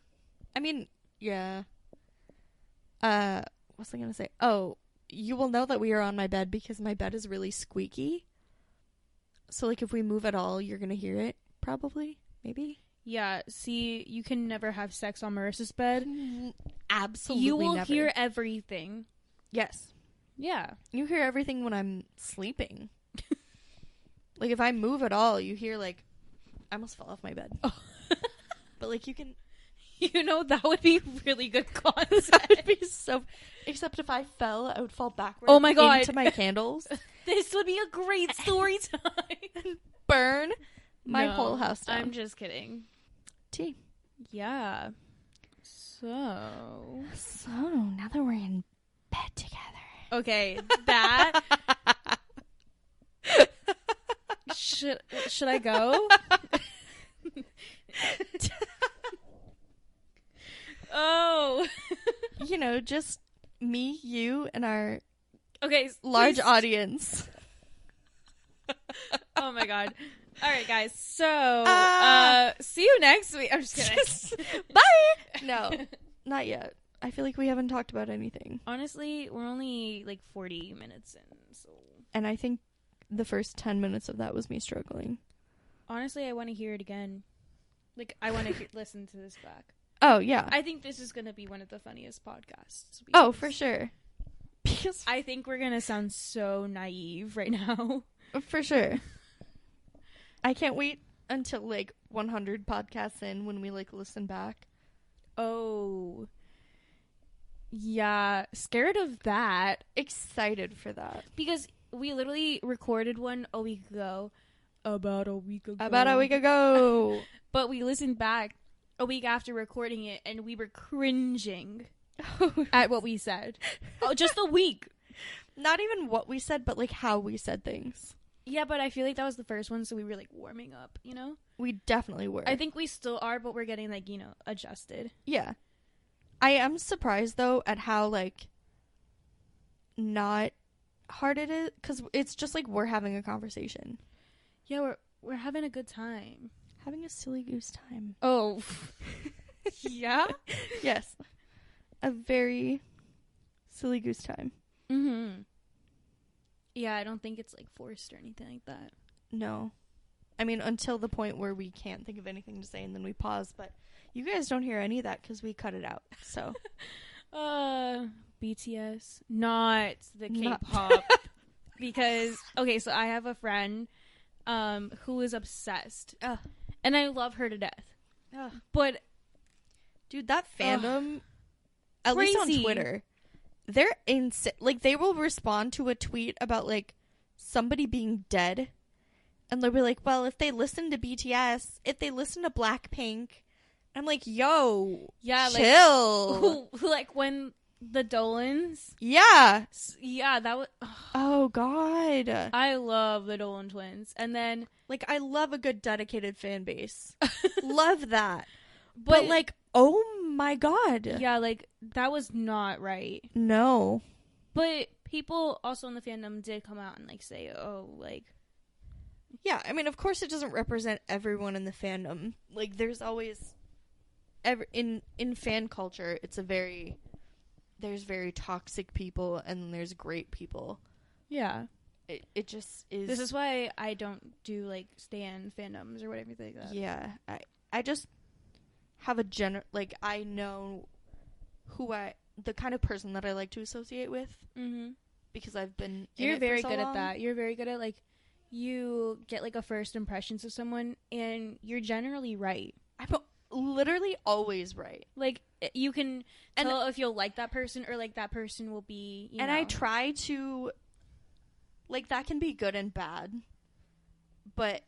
I mean, yeah. What's I gonna say? Oh, you will know that we are on my bed because my bed is really squeaky. So, like, if we move at all, you're gonna hear it, probably, maybe. Yeah, see, you can never have sex on Marissa's bed. Absolutely You will never. hear everything. Yes. Yeah. You hear everything when I'm sleeping. Like, if I move at all, you hear, like, I almost fell off my bed. Oh. But, like, you can... You know, that would be really good content. That would be so... Except if I fell, I would fall backwards Oh my God. into my candles. This would be a great story time. Burn my No, whole house down. I'm just kidding. Tea. Yeah. So now that we're in bed together. okay, that should I go? Oh. You know, just me, you, and our Okay, large please. audience. Oh my God. All right, guys. So, see you next week. I'm just kidding. Bye. No, not yet. I feel like we haven't talked about anything. Honestly, we're only like 40 minutes in, so. And I think the first 10 minutes of that was me struggling. Honestly, I want to hear it again. Like, I want to listen to this back. Oh, yeah. I think this is going to be one of the funniest podcasts. Oh, for sure. Because I think we're going to sound so naive right now. for sure. I can't wait until, like, 100 podcasts in when we, like, listen back. Oh. Yeah. Scared of that. Excited for that. Because we literally recorded one a week ago. About a week ago. But we listened back a week after recording it, and we were cringing at what we said. Oh, just a week. Not even what we said, but, like, how we said things. Yeah, but I feel like that was the first one, so we were, like, warming up, you know? We definitely were. I think we still are, but we're getting, like, you know, adjusted. Yeah. I am surprised, though, at how, like, not hard it is. Because it's just, like, we're having a conversation. Yeah, we're having a good time. Having a silly goose time. Oh. Yeah? Yes. A very silly goose time. Mm-hmm. Yeah, I don't think it's, like, forced or anything like that. No. I mean, until the point where we can't think of anything to say and then we pause. But you guys don't hear any of that because we cut it out. So. BTS. Not the Not- K-pop. Because, okay, so I have a friend who is obsessed. Ugh. And I love her to death. Ugh. But, Dude, that fandom, at least on Crazy. Twitter, they're insane. Like, they will respond to a tweet about, like, somebody being dead. And they'll be like, well, if they listen to BTS, if they listen to Blackpink. I'm like, yo, yeah, chill. like when the Dolans. Yeah. Yeah, that was. Oh, God. I love the Dolan twins. And then. Like, I love a good dedicated fan base. Love that. But, But, like, oh my God. yeah, like, that was not right. No. But people also in the fandom did come out and, like, say, oh, like. Yeah, I mean, of course it doesn't represent everyone in the fandom. Like, there's always... in fan culture, it's there's very toxic people, and there's great people. Yeah. It just is... This is why I don't do, like, stan fandoms or whatever like that. Yeah, I just have a like, I know the kind of person that I like to associate with. Mm-hmm. Because I've been You're in it very for so good long. at that. You're very good at, like, you get, like, a first impressions of someone, and you're generally right. I'm literally always right. Like, you can tell if you'll like that person or, like, that person will be, you know. I try to... Like, that can be good and bad. But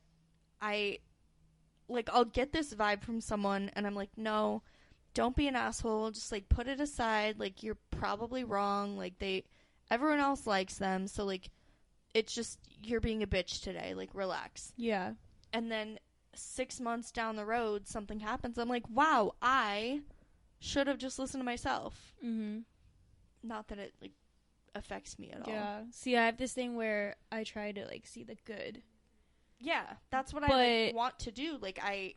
I'll get this vibe from someone, and I'm like, no, don't be an asshole. Just, like, put it aside. Like, you're probably wrong. Like, everyone else likes them. So, like, it's just, you're being a bitch today. Like, relax. Yeah. And then 6 months down the road, something happens. I'm like, wow, I should have just listened to myself. Mm-hmm. Not that it, like, affects me at all. Yeah. See, I have this thing where I try to, like, see the good. Yeah, that's what I like, want to do. Like, I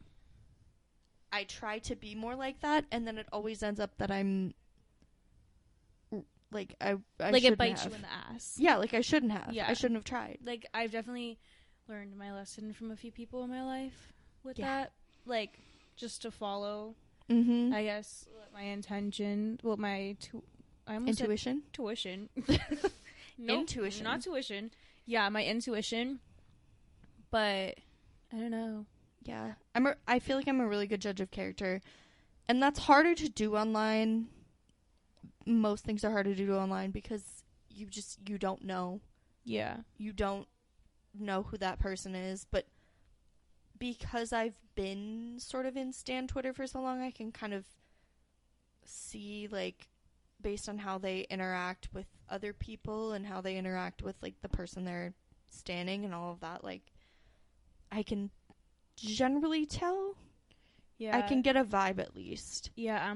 try to be more like that, and then it always ends up that I'm like I like it bites have. you in the ass. Yeah, like I shouldn't have. Yeah. I shouldn't have tried. Like, I've definitely learned my lesson from a few people in my life with Yeah. that. Like, just to follow, Mm-hmm. I guess, what my intention, what my I almost said Intuition. tuition. Intuition. Not tuition. Yeah, my intuition. But I don't know. Yeah. I feel like I'm a really good judge of character. And that's harder to do online. Most things are harder to do online because you don't know. Yeah. You don't know who that person is. But because I've been sort of in stan Twitter for so long, I can kind of see, like, based on how they interact with other people and how they interact with, like, the person they're standing and all of that, like, I can generally tell. Yeah. I can get a vibe at least. Yeah,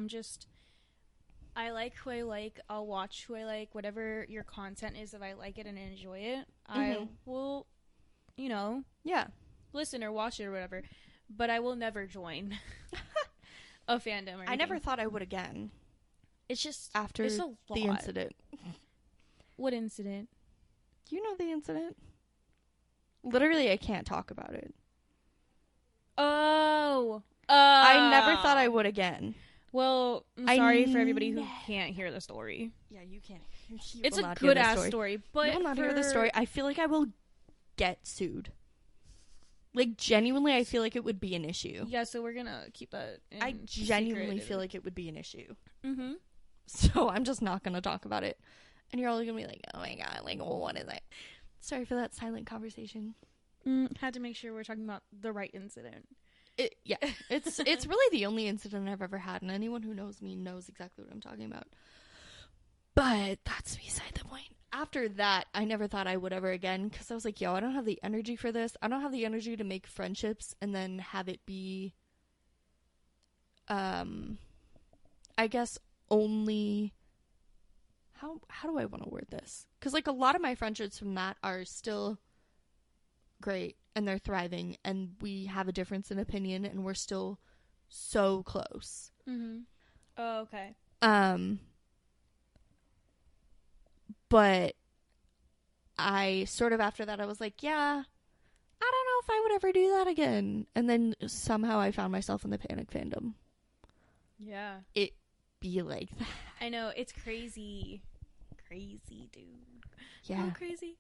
I like who I like. I'll watch who I like. Whatever your content is, if I like it and enjoy it, I will, Yeah. listen or watch it or whatever. But I will never join a fandom or anything. I never thought I would again. It's just After it's a lot. the incident. What incident? You know the incident? Literally, I can't talk about it. Oh. I never thought I would again. Well, I'm sorry for everybody who can't hear the story. Yeah, you can't. It's a good ass story, but you will not hear the story. I feel like I will get sued. Like, genuinely, I feel like it would be an issue. Yeah, so we're gonna keep that I genuinely feel like it would be an issue. Mm-hmm. So I'm just not gonna talk about it. And you're all gonna be like, oh my god, like, well, what is it? Sorry for that silent conversation. Had to make sure we're talking about the right incident. It's really the only incident I've ever had, and anyone who knows me knows exactly what I'm talking about. But that's beside the point. After that, I never thought I would ever again, because I was like, yo, I don't have the energy for this. I don't have the energy to make friendships and then have it be, I guess, only... How do I want to word this? Because, like, a lot of my friendships from that are still great, and they're thriving, and we have a difference in opinion, and we're still so close. Mm-hmm. Oh, okay. But I sort of, after that, I was like, yeah, I don't know if I would ever do that again. And then somehow I found myself in the Panic fandom. Yeah. It be like that. I know, it's crazy. Crazy, dude. Yeah. Oh, crazy.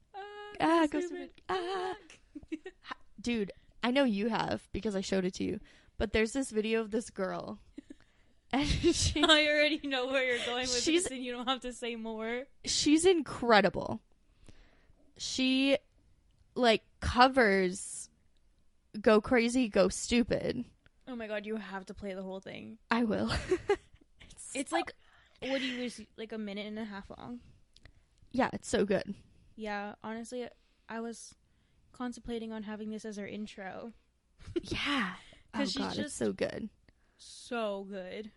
Go stupid. Dude, I know you have, because I showed it to you. But there's this video of this girl. And I already know where you're going with this, and you don't have to say more. She's incredible. She, like, covers Go Crazy, Go Stupid. Oh my god, you have to play the whole thing. I will. It's like, what do you lose, like a minute and a half long? Yeah, it's so good. Yeah, honestly, I was contemplating on having this as our intro. Yeah. Oh god, she's just it's so good. So good.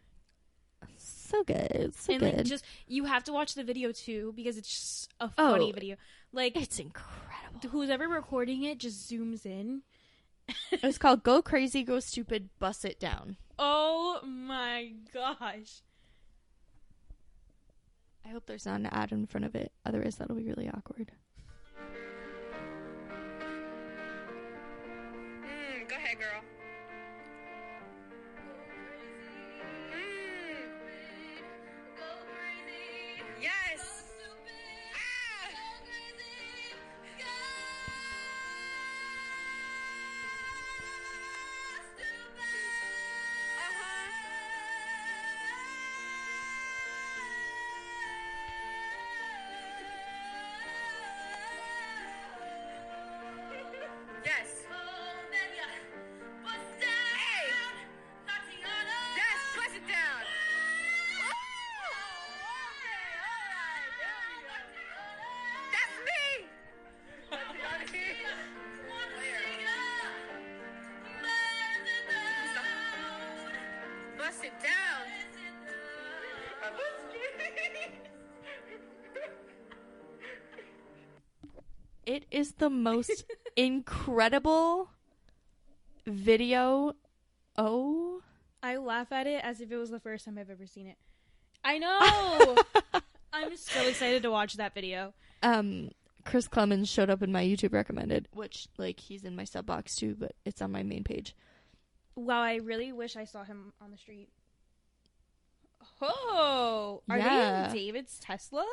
So good. So and good. like, just, you have to watch the video too, because it's just a funny video. Like, it's incredible. Who's ever recording it just zooms in. It's called Go Crazy, Go Stupid, Bust It Down. Oh my gosh. I hope there's not an ad in front of it. Otherwise, that'll be really awkward. Go ahead, girl. Yes. Yes. Hey. Yes, press it down. That's me. Bust it down. It is the most incredible video. Oh. I laugh at it as if it was the first time I've ever seen it. I know! I'm so excited to watch that video. Chris Clemens showed up in my YouTube recommended, which, like, he's in my sub box too, but it's on my main page. Wow, I really wish I saw him on the street. Oh! Are they Yeah. in David's Tesla?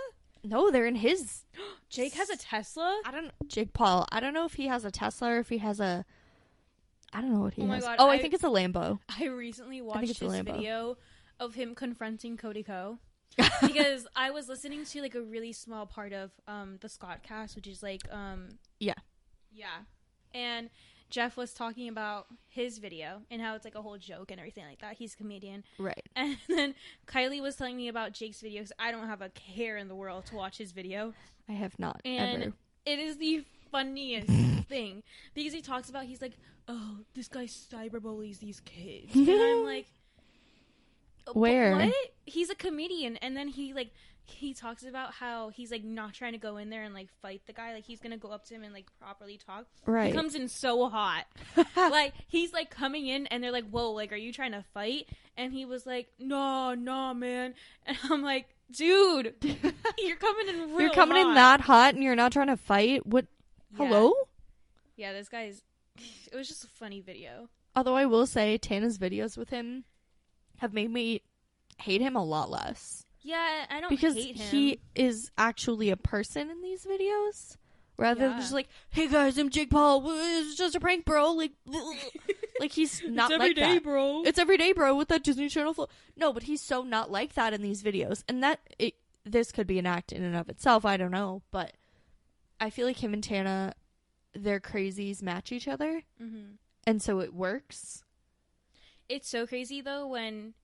No, they're in his. Jake has a Tesla? Jake Paul. I don't know if he has a Tesla or if he has a. I don't know what he Oh my has. God, I think it's a Lambo. I recently think watched it's a this Lambo. video of him confronting Cody Ko. Because I was listening to like a really small part of the Scott cast, which is like Yeah. And Jeff was talking about his video and how it's like a whole joke and everything like that. He's a comedian. Right. And then Kylie was telling me about Jake's video because I don't have a care in the world to watch his video. I have not And ever. it is the funniest thing because he talks about, he's like, oh, this guy cyberbullies these kids. And I'm like, Where? what? He's a comedian. And then he talks about how he's like not trying to go in there and like fight the guy. Like he's gonna go up to him and like properly talk. Right. He comes in so hot. Like he's like coming in and they're like, whoa, like are you trying to fight? And he was like, no, man. And I'm like, dude, you're coming in real You're coming in hot. that hot and you're not trying to fight? What? Yeah. Hello? Yeah, this guy's, it was just a funny video. Although I will say, Tana's videos with him have made me hate him a lot less. Yeah, I don't Because hate him. he is actually a person in these videos. Rather than Yeah. just like, hey guys, I'm Jake Paul. It's just a prank, bro. Like, like he's not it's like every day, that. bro. It's every day, bro, with that Disney Channel. No, but he's so not like that in these videos. And this could be an act in and of itself. I don't know. But I feel like him and Tana, their crazies match each other. Mm-hmm. And so it works. It's so crazy though when,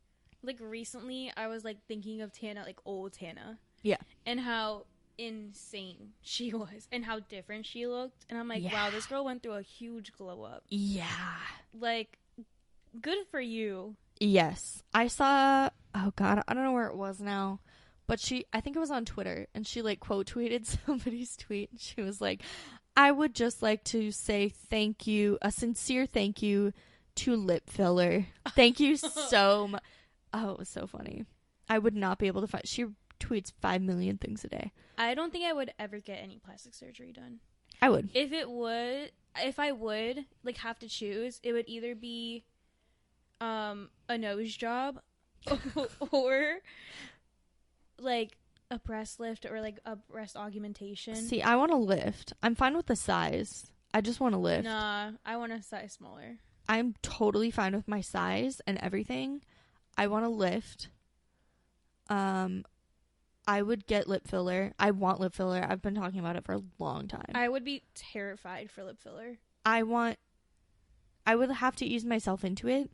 like recently, I was like thinking of Tana, like old Tana. Yeah. And how insane she was and how different she looked. And I'm like, Yeah. wow, this girl went through a huge glow up. Yeah. Like, good for you. Yes. I saw, oh God, I don't know where it was now. But I think it was on Twitter. And she like quote tweeted somebody's tweet. And she was like, I would just like to say thank you, a sincere thank you to lip filler. Thank you so much. Oh, it was so funny. I would not be able to find. She tweets 5 million things a day. I don't think I would ever get any plastic surgery done. I would. If I would like have to choose, it would either be a nose job or like a breast lift or like a breast augmentation. See, I want to lift. I'm fine with the size. I just want to lift. Nah, I want a size smaller. I'm totally fine with my size and everything. I want to lift. I would get lip filler. I want lip filler. I've been talking about it for a long time. I would be terrified for lip filler. I would have to ease myself into it.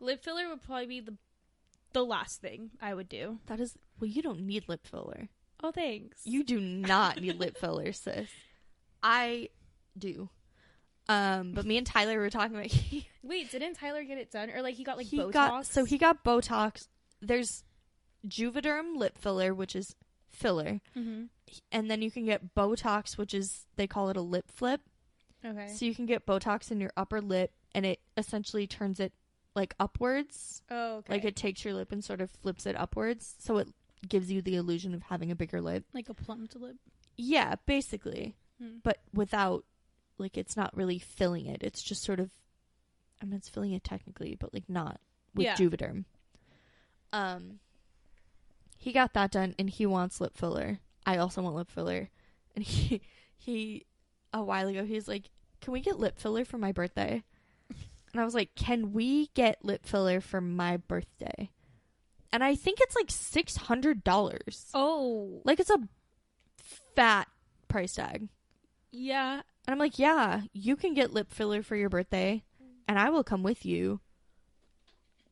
Lip filler would probably be the last thing I would do. That is, well, you don't need lip filler. Oh, thanks. You do not need lip filler, sis. I do. But me and Tyler were talking about Wait, didn't Tyler get it done? Or like he got like Botox? He got Botox. There's Juvederm lip filler, which is filler. Mm-hmm. And then you can get Botox, which is, they call it a lip flip. Okay. So you can get Botox in your upper lip, and it essentially turns it like upwards. Oh, okay. Like it takes your lip and sort of flips it upwards, so it gives you the illusion of having a bigger lip. Like a plumped lip. Yeah, basically. But without, like, it's not really filling it. It's just sort of, I mean, it's filling it technically, but like not with Juvederm. He got that done, and he wants lip filler. I also want lip filler. And he a while ago, he was like, can we get lip filler for my birthday? And I was like, can we get lip filler for my birthday? And I think it's like $600. Oh. Like, it's a fat price tag. Yeah. And I'm like, yeah, you can get lip filler for your birthday, and I will come with you.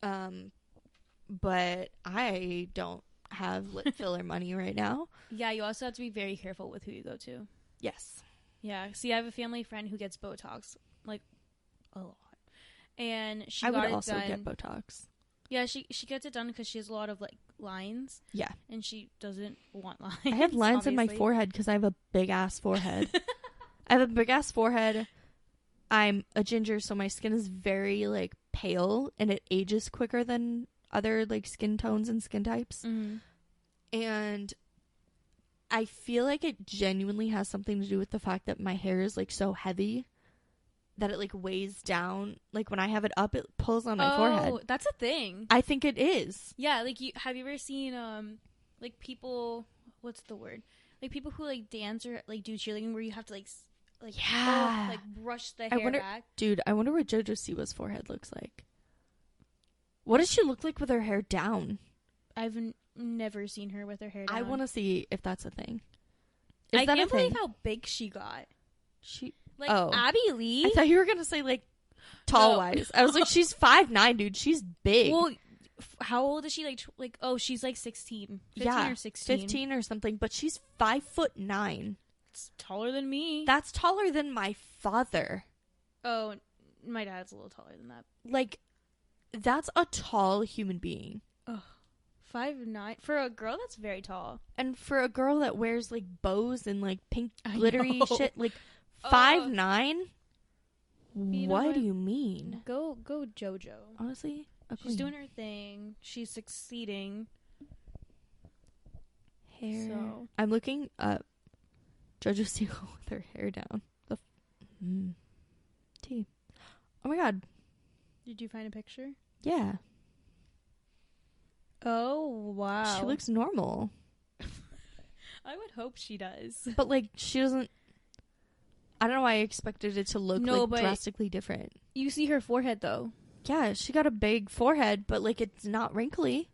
But I don't have lip filler money right now. Yeah, you also have to be very careful with who you go to. Yes. Yeah. See, I have a family friend who gets Botox, like, a lot. And she I got would it also done. get Botox. Yeah, she gets it done because she has a lot of, like, lines. Yeah. And she doesn't want lines. I have lines in my obviously. forehead because I have a big-ass forehead. I have a big-ass forehead. I'm a ginger, so my skin is very, like, pale, and it ages quicker than other, like, skin tones and skin types. Mm-hmm. And I feel like it genuinely has something to do with the fact that my hair is, like, so heavy that it, like, weighs down. Like, when I have it up, it pulls on my forehead. Oh, that's a thing. I think it is. Yeah, like, have you ever seen, like, people what's the word? Like people who like dance or like do cheerleading where you have to like Yeah. like brush the hair back. Dude, I wonder what JoJo Siwa's forehead looks like. What does she look like with her hair down? I've never seen her with her hair down. I want to see if that's a thing. I can't believe how big she got. Like Abby Lee. I thought you were gonna say like tall wise. I was like, she's 5'9", dude. She's big. Well, how old is she? Like oh, she's like 16, 15 or 16, 15 or something. But she's 5'9". It's taller than me. That's taller than my father. Oh, my dad's a little taller than that. Like, that's a tall human being. Oh, 5'9" for a girl. That's very tall. And for a girl that wears like bows and like pink glittery shit, like 5'9". What do you mean? Go JoJo. Honestly, she's doing her thing. She's succeeding. Hair. So. I'm looking up JoJo Siwa with her hair down. T. Oh my god. Did you find a picture? Yeah. Oh wow. She looks normal. I would hope she does. But like she doesn't. I don't know why I expected it to look like drastically different. You see her forehead though. Yeah, she got a big forehead, but like it's not wrinkly.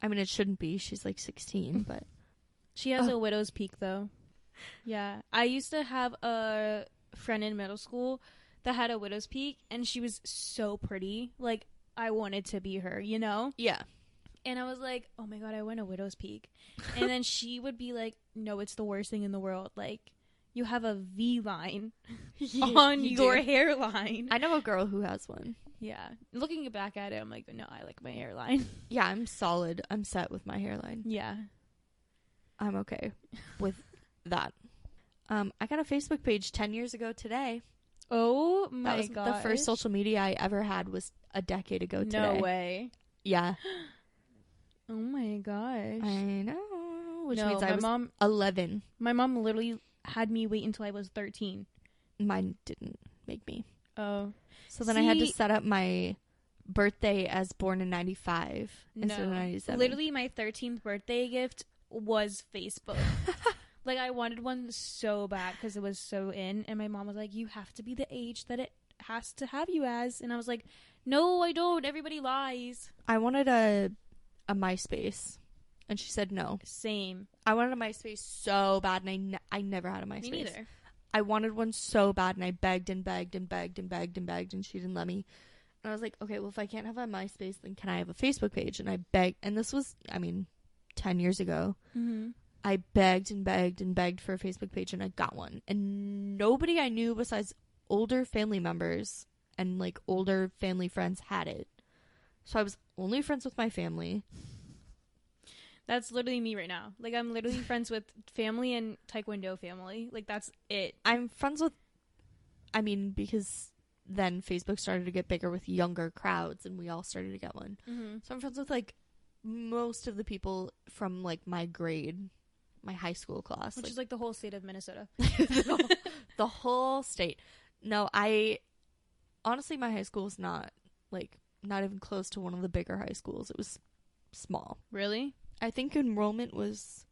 I mean, it shouldn't be. She's like 16, but she has a widow's peak though. Yeah, I used to have a friend in middle school that had a widow's peak, and she was so pretty. Like I wanted to be her, you know? Yeah. And I was like, oh my god, I want a widow's peak. And then she would be like, no, it's the worst thing in the world. Like, you have a V line on your hairline. I know a girl who has one. Yeah. Looking back at it, I'm like, no, I like my hairline. Yeah, I'm solid. I'm set with my hairline. Yeah. I'm okay with that. I got a Facebook page 10 years ago today. Oh my god. The first social media I ever had was a decade ago today. No way. Yeah. Oh my gosh. I know. Which means my I was 11. My mom literally had me wait until I was 13. Mine didn't make me. Oh. So then I had to set up my birthday as born in 95 instead of 97. Literally my 13th birthday gift was Facebook. Like I wanted one so bad because it was so in, and my mom was like, you have to be the age that it has to have you as. And I was like, no, I don't. Everybody lies. I wanted a MySpace, and she said no. Same. I wanted a MySpace so bad, and I never had a MySpace. Me neither. I wanted one so bad, and I begged and begged and begged and begged and begged, and she didn't let me. And I was like, okay, well, if I can't have a MySpace, then can I have a Facebook page? And I begged, and this was, 10 years ago. Mm-hmm. I begged and begged and begged for a Facebook page, and I got one. And nobody I knew besides older family members and, like, older family friends had it. So I was only friends with my family. That's literally me right now. Like, I'm literally friends with family and Taekwondo family. Like, that's it. I'm friends with, because then Facebook started to get bigger with younger crowds, and we all started to get one. Mm-hmm. So I'm friends with, like, most of the people from, like, my grade, my high school class. Which is, like, the whole state of Minnesota. The whole state. No, honestly, my high school was not even close to one of the bigger high schools. It was small. Really? I think enrollment was,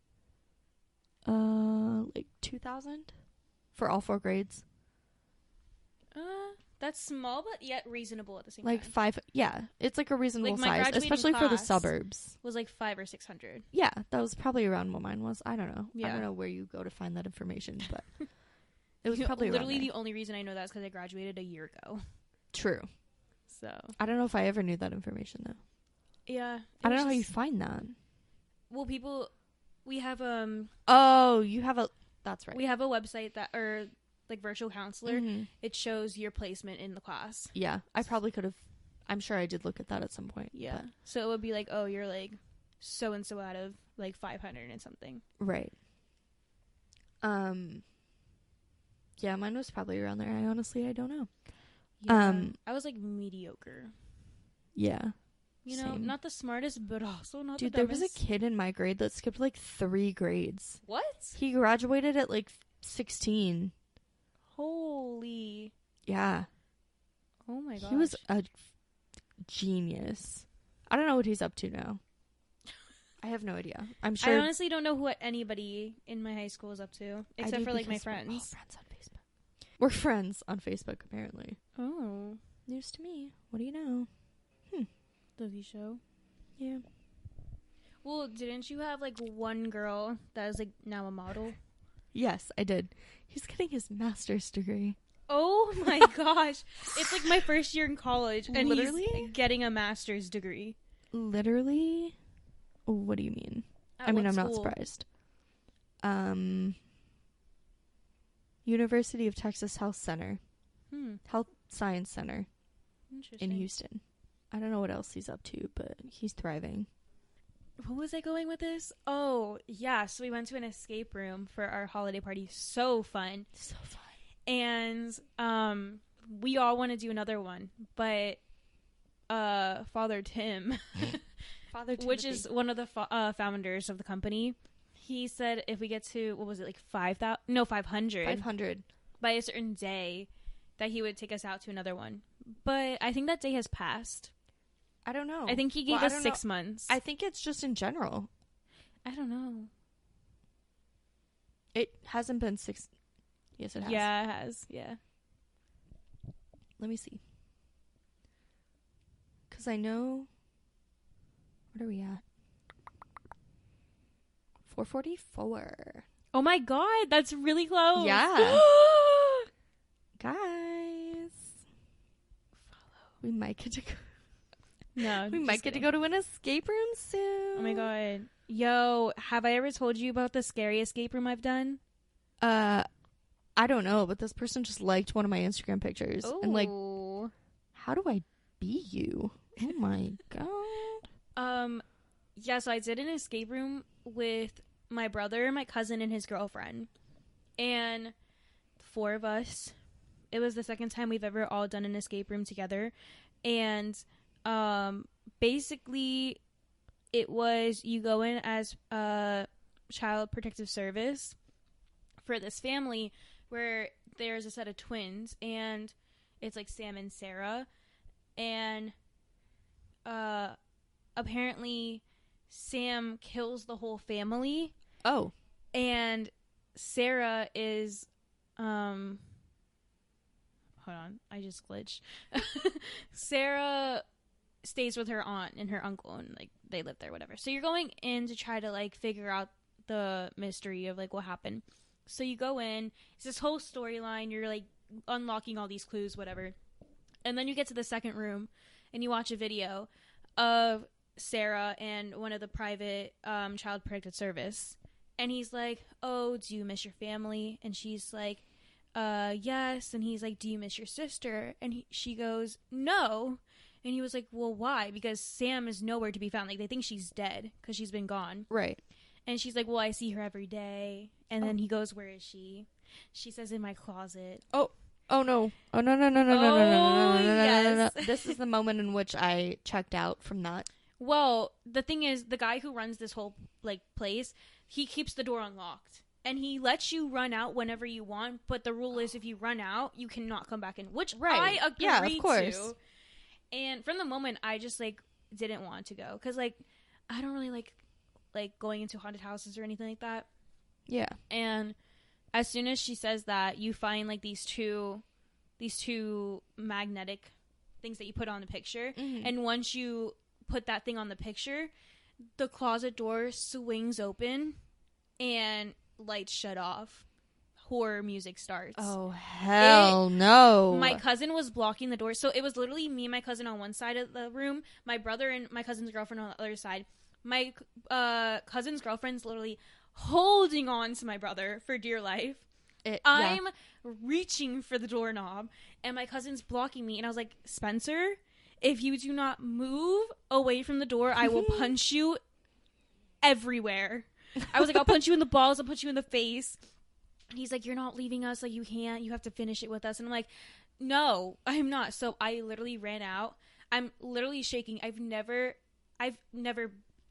2,000 for all 4 grades. That's small, but yet reasonable at the same like time. 5, yeah. It's like a reasonable my size, graduating especially for the class suburbs. Was like 500 or 600. Yeah, that was probably around what mine was. I don't know. Yeah. I don't know where you go to find that information, but it was probably literally around there. the only reason I know that is because I graduated a year ago. True. So I don't know if I ever knew that information though. yeah, I don't know how you find that. Well, we have Oh, you have a. That's right. we have a website that or like virtual counselor. Mhm. It shows your placement in the class. Yeah, I probably could have. I'm sure I did look at that at some point. Yeah, but- so it would be like, oh, you're like so and so out of like 500 and something. Right. Yeah, mine was probably around there. I don't know. Yeah. I was like mediocre. Yeah. You know, Same. not the smartest, but also not Dude, the there dumbest. was a kid in my grade that skipped like 3 grades. What? He graduated at like 16. Holy. Yeah. Oh my gosh. He was a genius. I don't know what he's up to now. I have no idea. I'm I sure. honestly don't know what anybody in my high school is up to, I except do for like my because we're all friends. friends on Facebook. We're friends on Facebook, apparently. Oh, News to me. What do you know? does he show? Yeah. Well, didn't you have like one girl that is like now a model? Yes, I did. He's getting his master's degree. Oh my gosh. It's like my first year in college and Literally? he's getting a master's degree. Literally? What do you mean? At I mean, what I'm not school? surprised. University of Texas Health Center. Health Science Center Interesting. in Houston. I don't know what else he's up to, but he's thriving. What was I going with this? Oh, yeah. So we went to an escape room for our holiday party. So fun. So fun. And we all want to do another one, but Father Tim, Father Timothy. which is one of the founders of the company, he said if we get to, what was it, like 500 500 by a certain day, that he would take us out to another one. But I think that day has passed. I don't know. I think he gave I us don't 6 know. months. I think it's just in general. I don't know. It hasn't been 6. Yes, it has. Yeah, it has. Yeah. Let me see. Because I know... What are we at? 444. Oh my god, that's really close. Yeah. Guys. We might get to go... No, We just might get to kidding. go to an escape room soon. Oh my god. Yo, have I ever told you about the scary escape room I've done? I don't know, but this person just liked one of my Instagram pictures. And like, Ooh. how do I be you? Oh my god. Yeah, so I did an escape room with my brother, my cousin, and his girlfriend. And 4 of us. It was the second time we've ever all done an escape room together. And basically it was you go in as child protective service for this family where there's a set of twins, and it's like Sam and Sarah, and apparently Sam kills the whole family. Oh. And Sarah is hold on, I just glitched. Sarah stays with her aunt and her uncle, and like they live there, whatever. So you're going in to try to like figure out the mystery of like what happened. So you go in, it's this whole storyline, you're like unlocking all these clues, whatever. And then you get to the second room and you watch a video of Sarah and one of the private child protective service. And he's like, "Oh, do you miss your family?" And she's like, yes. And he's like, "Do you miss your sister?" And she goes, "No." And he was like, "Well, why?" Because Sam is nowhere to be found. Like, they think she's dead because she's been gone. Right. And she's like, "Well, I see her every day." And then he goes, "Where is she?" She says, "In my closet." Oh no. Oh no no no no no no no no no no no. yes. This is the moment in which I checked out from that. Well, the thing is, the guy who runs this whole like place, he keeps the door unlocked. And he lets you run out whenever you want, but the rule is if you run out, you cannot come back in, which Right. I agree Yeah, of course. to. And from the moment, I just like didn't want to go because like I don't really like going into haunted houses or anything like that. Yeah. And as soon as she says that, you find like these two magnetic things that you put on the picture, and once you put that thing on the picture, the closet door swings open and lights shut off. Horror music starts. Oh hell no. My cousin was blocking the door, so it was literally me and my cousin on one side of the room, my brother and my cousin's girlfriend on the other side. My cousin's girlfriend's literally holding on to my brother for dear life. I'm reaching for the doorknob, and my cousin's blocking me, and I was like, "Spencer, if you do not move away from the door, I will punch you everywhere." I was like, "I'll punch you in the balls, I'll punch you in the face." And he's like, "You're not leaving us, like you can't, you have to finish it with us." And I'm like, "No, I'm not." So I literally ran out. I'm literally shaking. I've never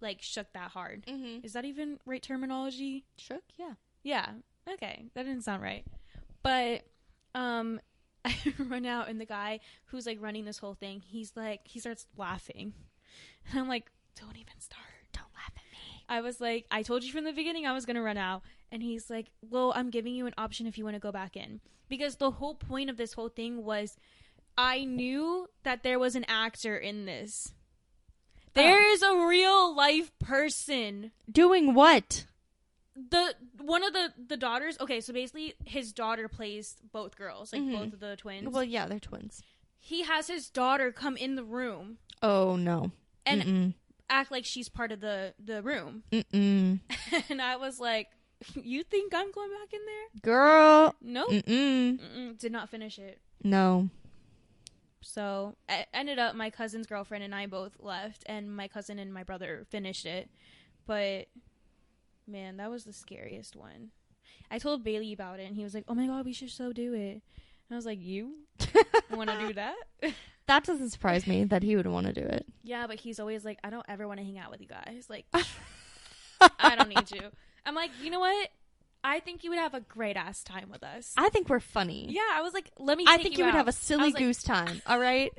like shook that hard. Is that even right terminology? Shook? Yeah. Yeah. Okay. That didn't sound right. But I run out, and the guy who's like running this whole thing, he's like, he starts laughing. And I'm like, "Don't even start. Don't laugh at me." I was like, I told you from the beginning I was going to run out. And he's like, well, I'm giving you an option if you want to go back in. Because the whole point of this whole thing was I knew that there was an actor in this. There is a real life person. Doing what? One of the daughters. Okay, so basically his daughter plays both girls, like both of the twins. Well, yeah, they're twins. He has his daughter come in the room Oh, no. and act like she's part of the room. Mm-mm. And I was like, you think I'm going back in there? Girl. Nope. Mm-mm. Did not finish it. No. So I ended up, my cousin's girlfriend and I both left, and my cousin and my brother finished it. But man, that was the scariest one. I told Bailey about it, and he was like, oh my god, we should so do it. And I was like, you want to do that? That doesn't surprise me that he would want to do it. Yeah, but he's always like, I don't ever want to hang out with you guys. Like, I don't need you. I'm like, you know what? I think you would have a great ass time with us. I think we're funny. Yeah, I was like, let me I take think you you would out. have a silly like, goose time. All right?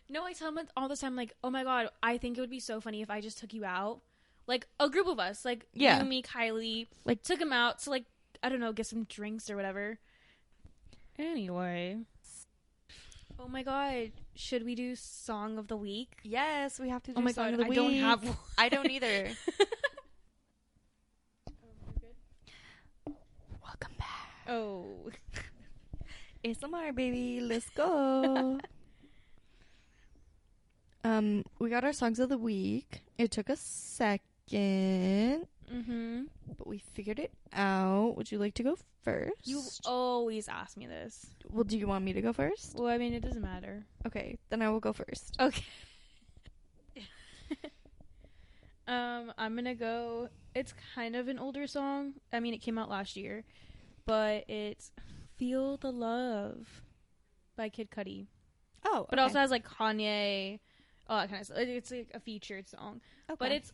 No, I tell him all the time, like, oh my god, I think it would be so funny if I just took you out. Like, a group of us. Like, Yeah. you, me, Kylie. Like, took him out to, like, I don't know, get some drinks or whatever. Anyway. Oh my god. Should we do Song of the Week? yes, we have to do Oh my Song god, of the I Week. don't have one. I don't either. Welcome back. Oh. ASMR, baby. Let's go. We got our songs of the week. It took a second, Mm-hmm. but we figured it out. Would you like to go first? You always ask me this. Well, do you want me to go first? Well, I mean, it doesn't matter. Okay, then I will go first. Okay. I'm gonna go. It's kind of an older song. I mean, it came out last year, but it's "Feel the Love" by Kid Cudi. Oh, But it also has like Kanye, all that kind of stuff. It's like a featured song. okay. But it's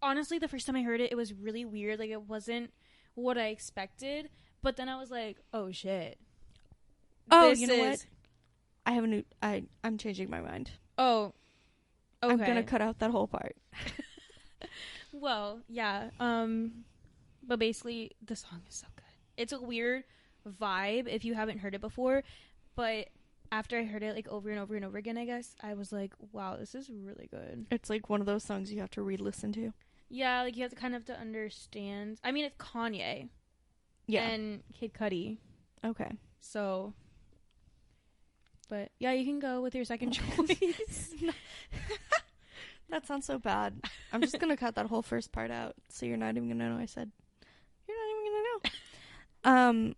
honestly, the first time I heard it, it was really weird. Like, it wasn't what I expected. But then I was like, oh shit. Oh, This you know what? is- I have a new. I'm changing my mind. Oh. Okay. I'm gonna cut out that whole part. Well, yeah. But basically, the song is so good. It's a weird vibe if you haven't heard it before. But after I heard it like over and over and over again, I guess, I was like, wow, this is really good. It's like one of those songs you have to re-listen to. Yeah, like you have to kind of to understand. I mean, it's Kanye. Yeah. And Kid Cudi. Okay. So. But yeah, you can go with your second choice. That sounds so bad. I'm just gonna cut that whole first part out, so you're not even gonna know I said. You're not even gonna know.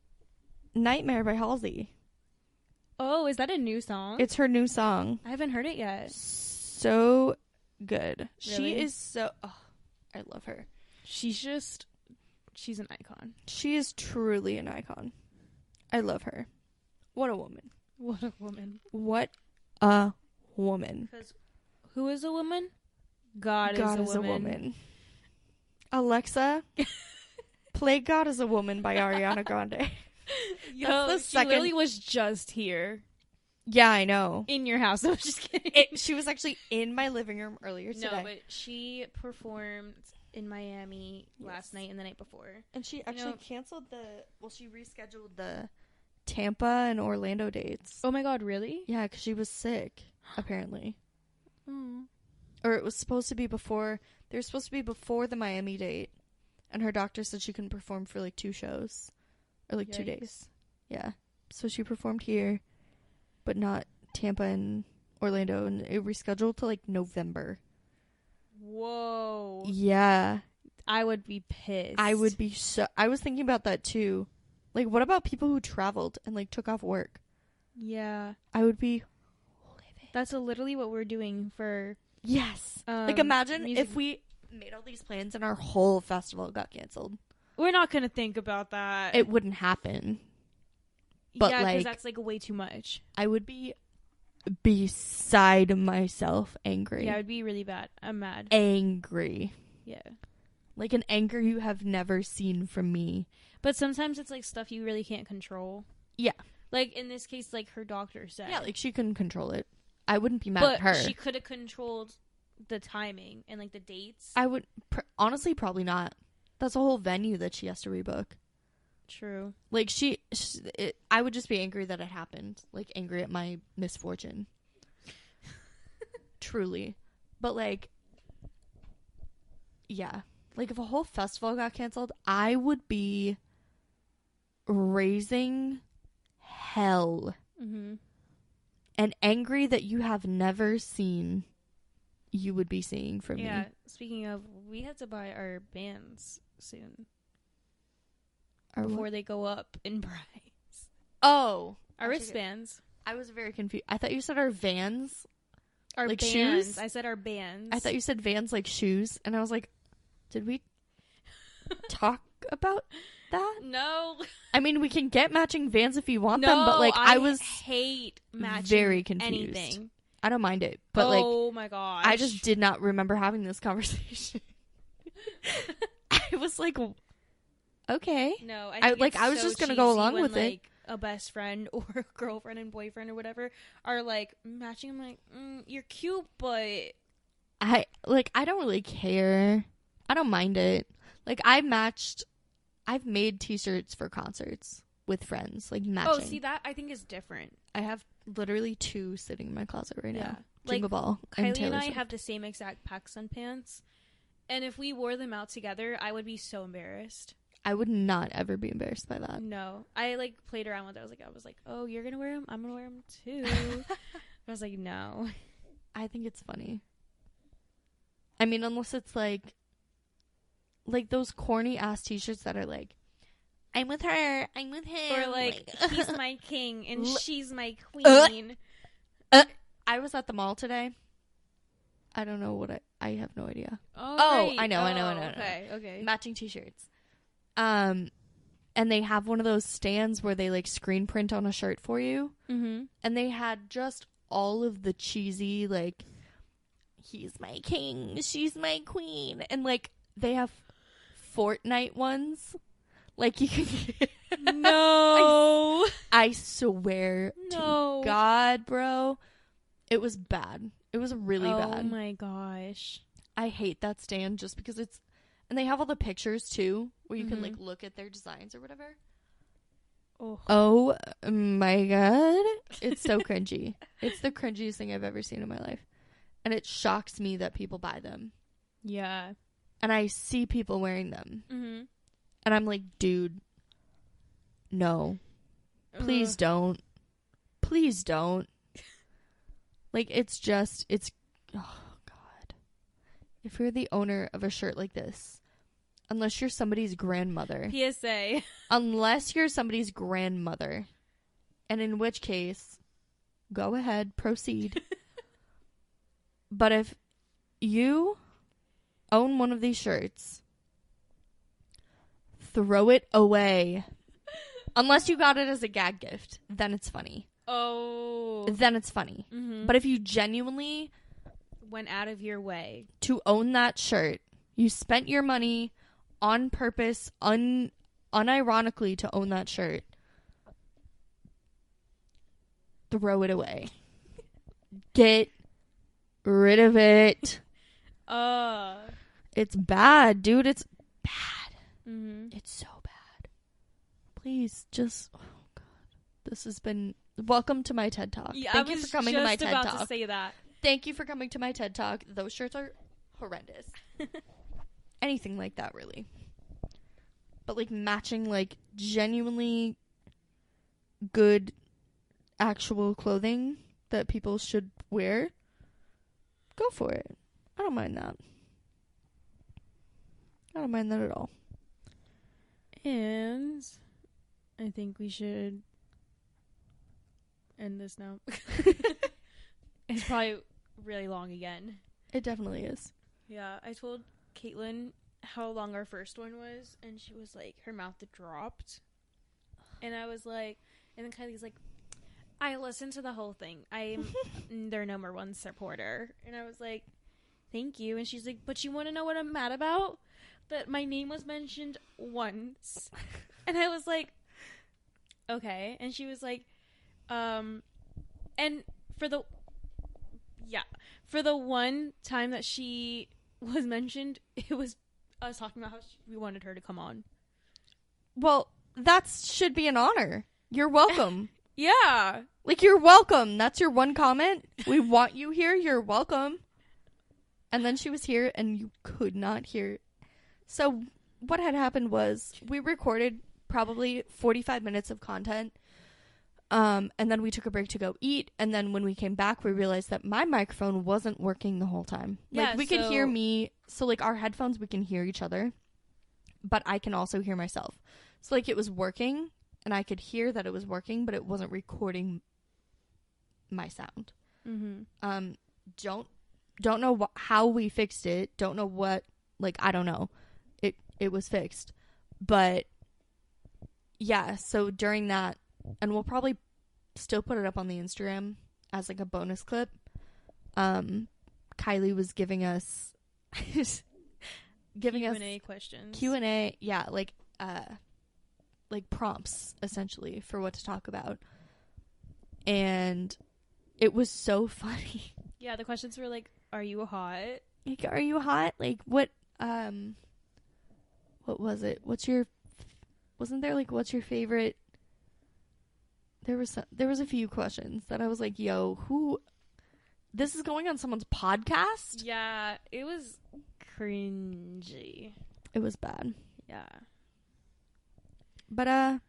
Nightmare by Halsey. Oh, is that a new song? It's her new song. I haven't heard it yet. So good. She Really? is so. Oh, I love her. She's an icon. She is truly an icon. I love her. What a woman. What a woman. What a woman. Because who is a woman? God is a woman. Alexa, play God is a Woman by Ariana Grande. Yo, the she second- literally was just here Yeah, I know. in your house. I was just kidding. She was actually in my living room earlier today. No, but she performed in Miami last night and the night before. And she actually know- canceled she rescheduled the Tampa and Orlando dates. Oh my god, really? Yeah, because she was sick, apparently. Oh. Or it was supposed to be before, they were supposed to be before the Miami date. And her doctor said she couldn't perform for like 2 shows. Or like 2 days. Yeah. So she performed here, but not Tampa and Orlando. And it rescheduled to like November. Whoa. Yeah. I would be pissed. I would be I was thinking about that too. Like, what about people who traveled and like took off work? Yeah. I would be livid. That's literally what we're doing for. Yes. Like, imagine music. if we made all these plans and our whole festival got canceled. We're not going to think about that. It wouldn't happen. But, yeah, like, because that's like way too much. I would be beside myself angry. Yeah, it would be really bad. I'm mad. Angry. Yeah. Like an anger you have never seen from me. But sometimes it's like stuff you really can't control. Yeah. Like in this case, like her doctor said. Yeah, like she couldn't control it. I wouldn't be mad but at her. she could have controlled the timing and like the dates. I would honestly, probably not. That's a whole venue that she has to rebook. True. Like, I would just be angry that it happened. Like, angry at my misfortune. Truly. But, like, yeah. Like, if a whole festival got canceled, I would be raising hell. Mm-hmm. And angry that you have never seen, you would be seeing from me. Yeah. Speaking of, we have to buy our bands soon. Before they go up in price. Oh. Our wristbands. I was very confused. I thought you said our Vans. Our like bands. shoes? I said our bands. I thought you said Vans like shoes. And I was like, did we talk about that? No. I mean, we can get matching Vans if you want them, but like I was hate matching very confused. anything. I don't mind it, but like, oh my gosh, I just did not remember having this conversation. I was like, okay. No, I think was so just gonna go cheesy along when, with it. like, a best friend or a girlfriend and boyfriend or whatever are like matching. I'm like, you're cute, but I don't really care. I don't mind it. Like, I've made t-shirts for concerts with friends, like matching. oh, see, that I think is different. I have literally 2 sitting in my closet right now. Like, Jingle Ball and Kylie Taylor and I Swift. have the same exact PacSun pants, and if we wore them out together, I would be so embarrassed. I would not ever be embarrassed by that. No, I like played around with it. I was like, oh, you're gonna wear them? I'm gonna wear them too. I was like, no. I think it's funny. I mean, unless it's like those corny ass t-shirts that are like, I'm with her, I'm with him, Or like, he's my king and she's my queen. I was at the mall today. I don't know what I have no idea. Oh, right. I know. Okay. Matching t-shirts. And they have one of those stands where they like screen print on a shirt for you. Mm-hmm. And they had just all of the cheesy, like, he's my king, she's my queen. And like, they have Fortnite ones. Like, you can No. I swear No. to God, bro. It was bad. It was really bad. Oh my gosh. I hate that stand just because it's... And they have all the pictures, too, where you can, like, look at their designs or whatever. Oh my God. It's so cringy. It's the cringiest thing I've ever seen in my life. And it shocks me that people buy them. Yeah. And I see people wearing them. Mm-hmm. And I'm like, dude, no. Please don't. Please don't. Like, it's, oh, God. If you're the owner of a shirt like this, unless you're somebody's grandmother. PSA. Unless you're somebody's grandmother. And in which case, go ahead, proceed. But if you own one of these shirts, throw it away. Unless you got it as a gag gift. Then it's funny. Oh. Then it's funny. Mm-hmm. But if you genuinely went out of your way to own that shirt, you spent your money on purpose, unironically to own that shirt, throw it away. Get rid of it. It's bad, dude. It's bad. Mm-hmm. It's so bad. Please, just... Oh, God. This has been... Welcome to my TED Talk. Yeah, Thank you for coming to my TED Talk. I was just about to say that. Thank you for coming to my TED Talk. Those shirts are horrendous. Anything like that, really. But, like, matching, like, genuinely good actual clothing that people should wear, go for it. I don't mind that. I don't mind that at all. And I think we should end this now. It's probably really long again. It definitely is. Yeah, I told Caitlin how long our first one was, and she was like, her mouth dropped. And I was like, and then Kylie's like, I listened to the whole thing. I'm their number one supporter. And I was like, thank you. And she's like, but you want to know what I'm mad about? That my name was mentioned once. And I was like, okay. And she was like, and for the one time that she was mentioned, it was us talking about how we wanted her to come on. Well, that should be an honor. You're welcome. Yeah. Like, you're welcome. That's your one comment. We want you here. You're welcome. And then she was here, and you could not hear. So what had happened was we recorded probably 45 minutes of content. And then we took a break to go eat. And then when we came back, we realized that my microphone wasn't working the whole time. Like, Yeah, we could hear me. So, like, our headphones, we can hear each other. But I can also hear myself. So, like, it was working. And I could hear that it was working, but it wasn't recording my sound. Mm-hmm. Don't know how we fixed it. Don't know what, like, I don't know. It was fixed. But, yeah, so during that, and we'll probably still put it up on the Instagram as, like, a bonus clip. Kylie was giving us Q&A questions. Q&A, yeah, like prompts, essentially, for what to talk about. And it was so funny. Yeah, the questions were like, are you hot? Like, are you hot? Like, what was it? Wasn't there, like, what's your favorite? There was a few questions that I was like, yo, this is going on someone's podcast? Yeah, it was cringy. It was bad. Yeah. But,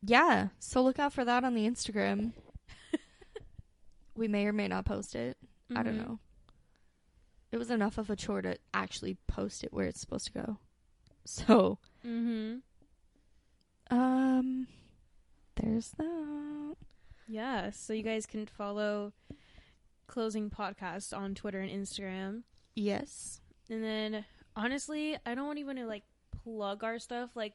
yeah, so look out for that on the Instagram. We may or may not post it. I don't know. It was enough of a chore to actually post it where it's supposed to go. So, there's that. Yeah, so you guys can follow Closing Podcast on Twitter and Instagram. Yes. And then, honestly, I don't even want to, like, plug our stuff. Like,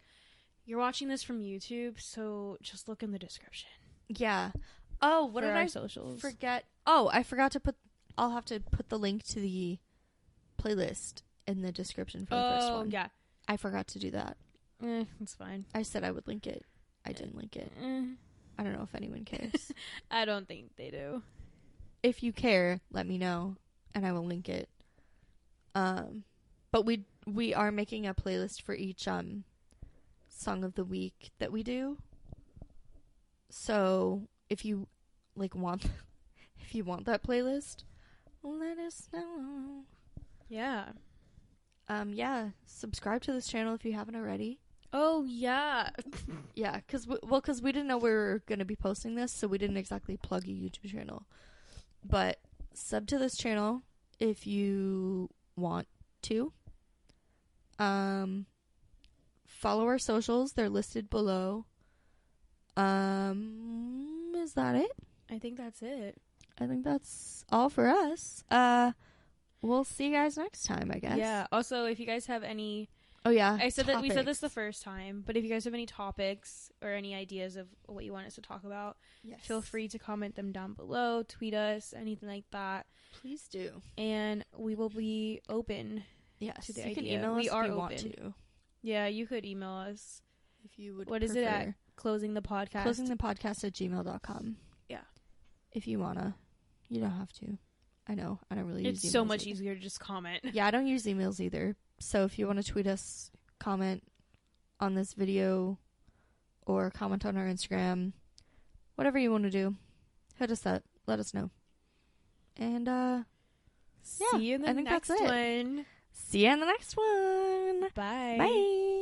you're watching this from YouTube, so just look in the description. Yeah. Oh, what did I socials forget? Oh, I forgot to I'll have to put the link to the playlist in the description for the first one. Yeah. I forgot to do that. It's fine. I said I would link it. I didn't link it. I don't know if anyone cares. I don't think they do. If you care, let me know, and I will link it. But we are making a playlist for each song of the week that we do. So if you want that playlist, let us know. Yeah. Yeah, subscribe to this channel if you haven't already. Oh, yeah. Yeah, because we didn't know we were going to be posting this, so we didn't exactly plug a YouTube channel. But sub to this channel if you want to. Follow our socials. They're listed below. Is that it? I think that's it. I think that's all for us. We'll see you guys next time, I guess. Yeah. Also, if you guys have any... Oh, yeah. We said this the first time, but if you guys have any topics or any ideas of what you want us to talk about, yes, feel free to comment them down below, tweet us, anything like that. Please do. And we will be open. Yes, to the you idea. can email us we if are you open. want to. Yeah, you could email us. If you would What is it at? Closing the podcast. Closingthepodcast@gmail.com. Yeah. If you wanna. You don't have to. I know. I don't really use emails. It's so much easier to just comment. Yeah, I don't use emails either. So if you want to tweet us, comment on this video, or comment on our Instagram, whatever you want to do, hit us up. Let us know. And, See you in the next one. See you in the next one. Bye. Bye.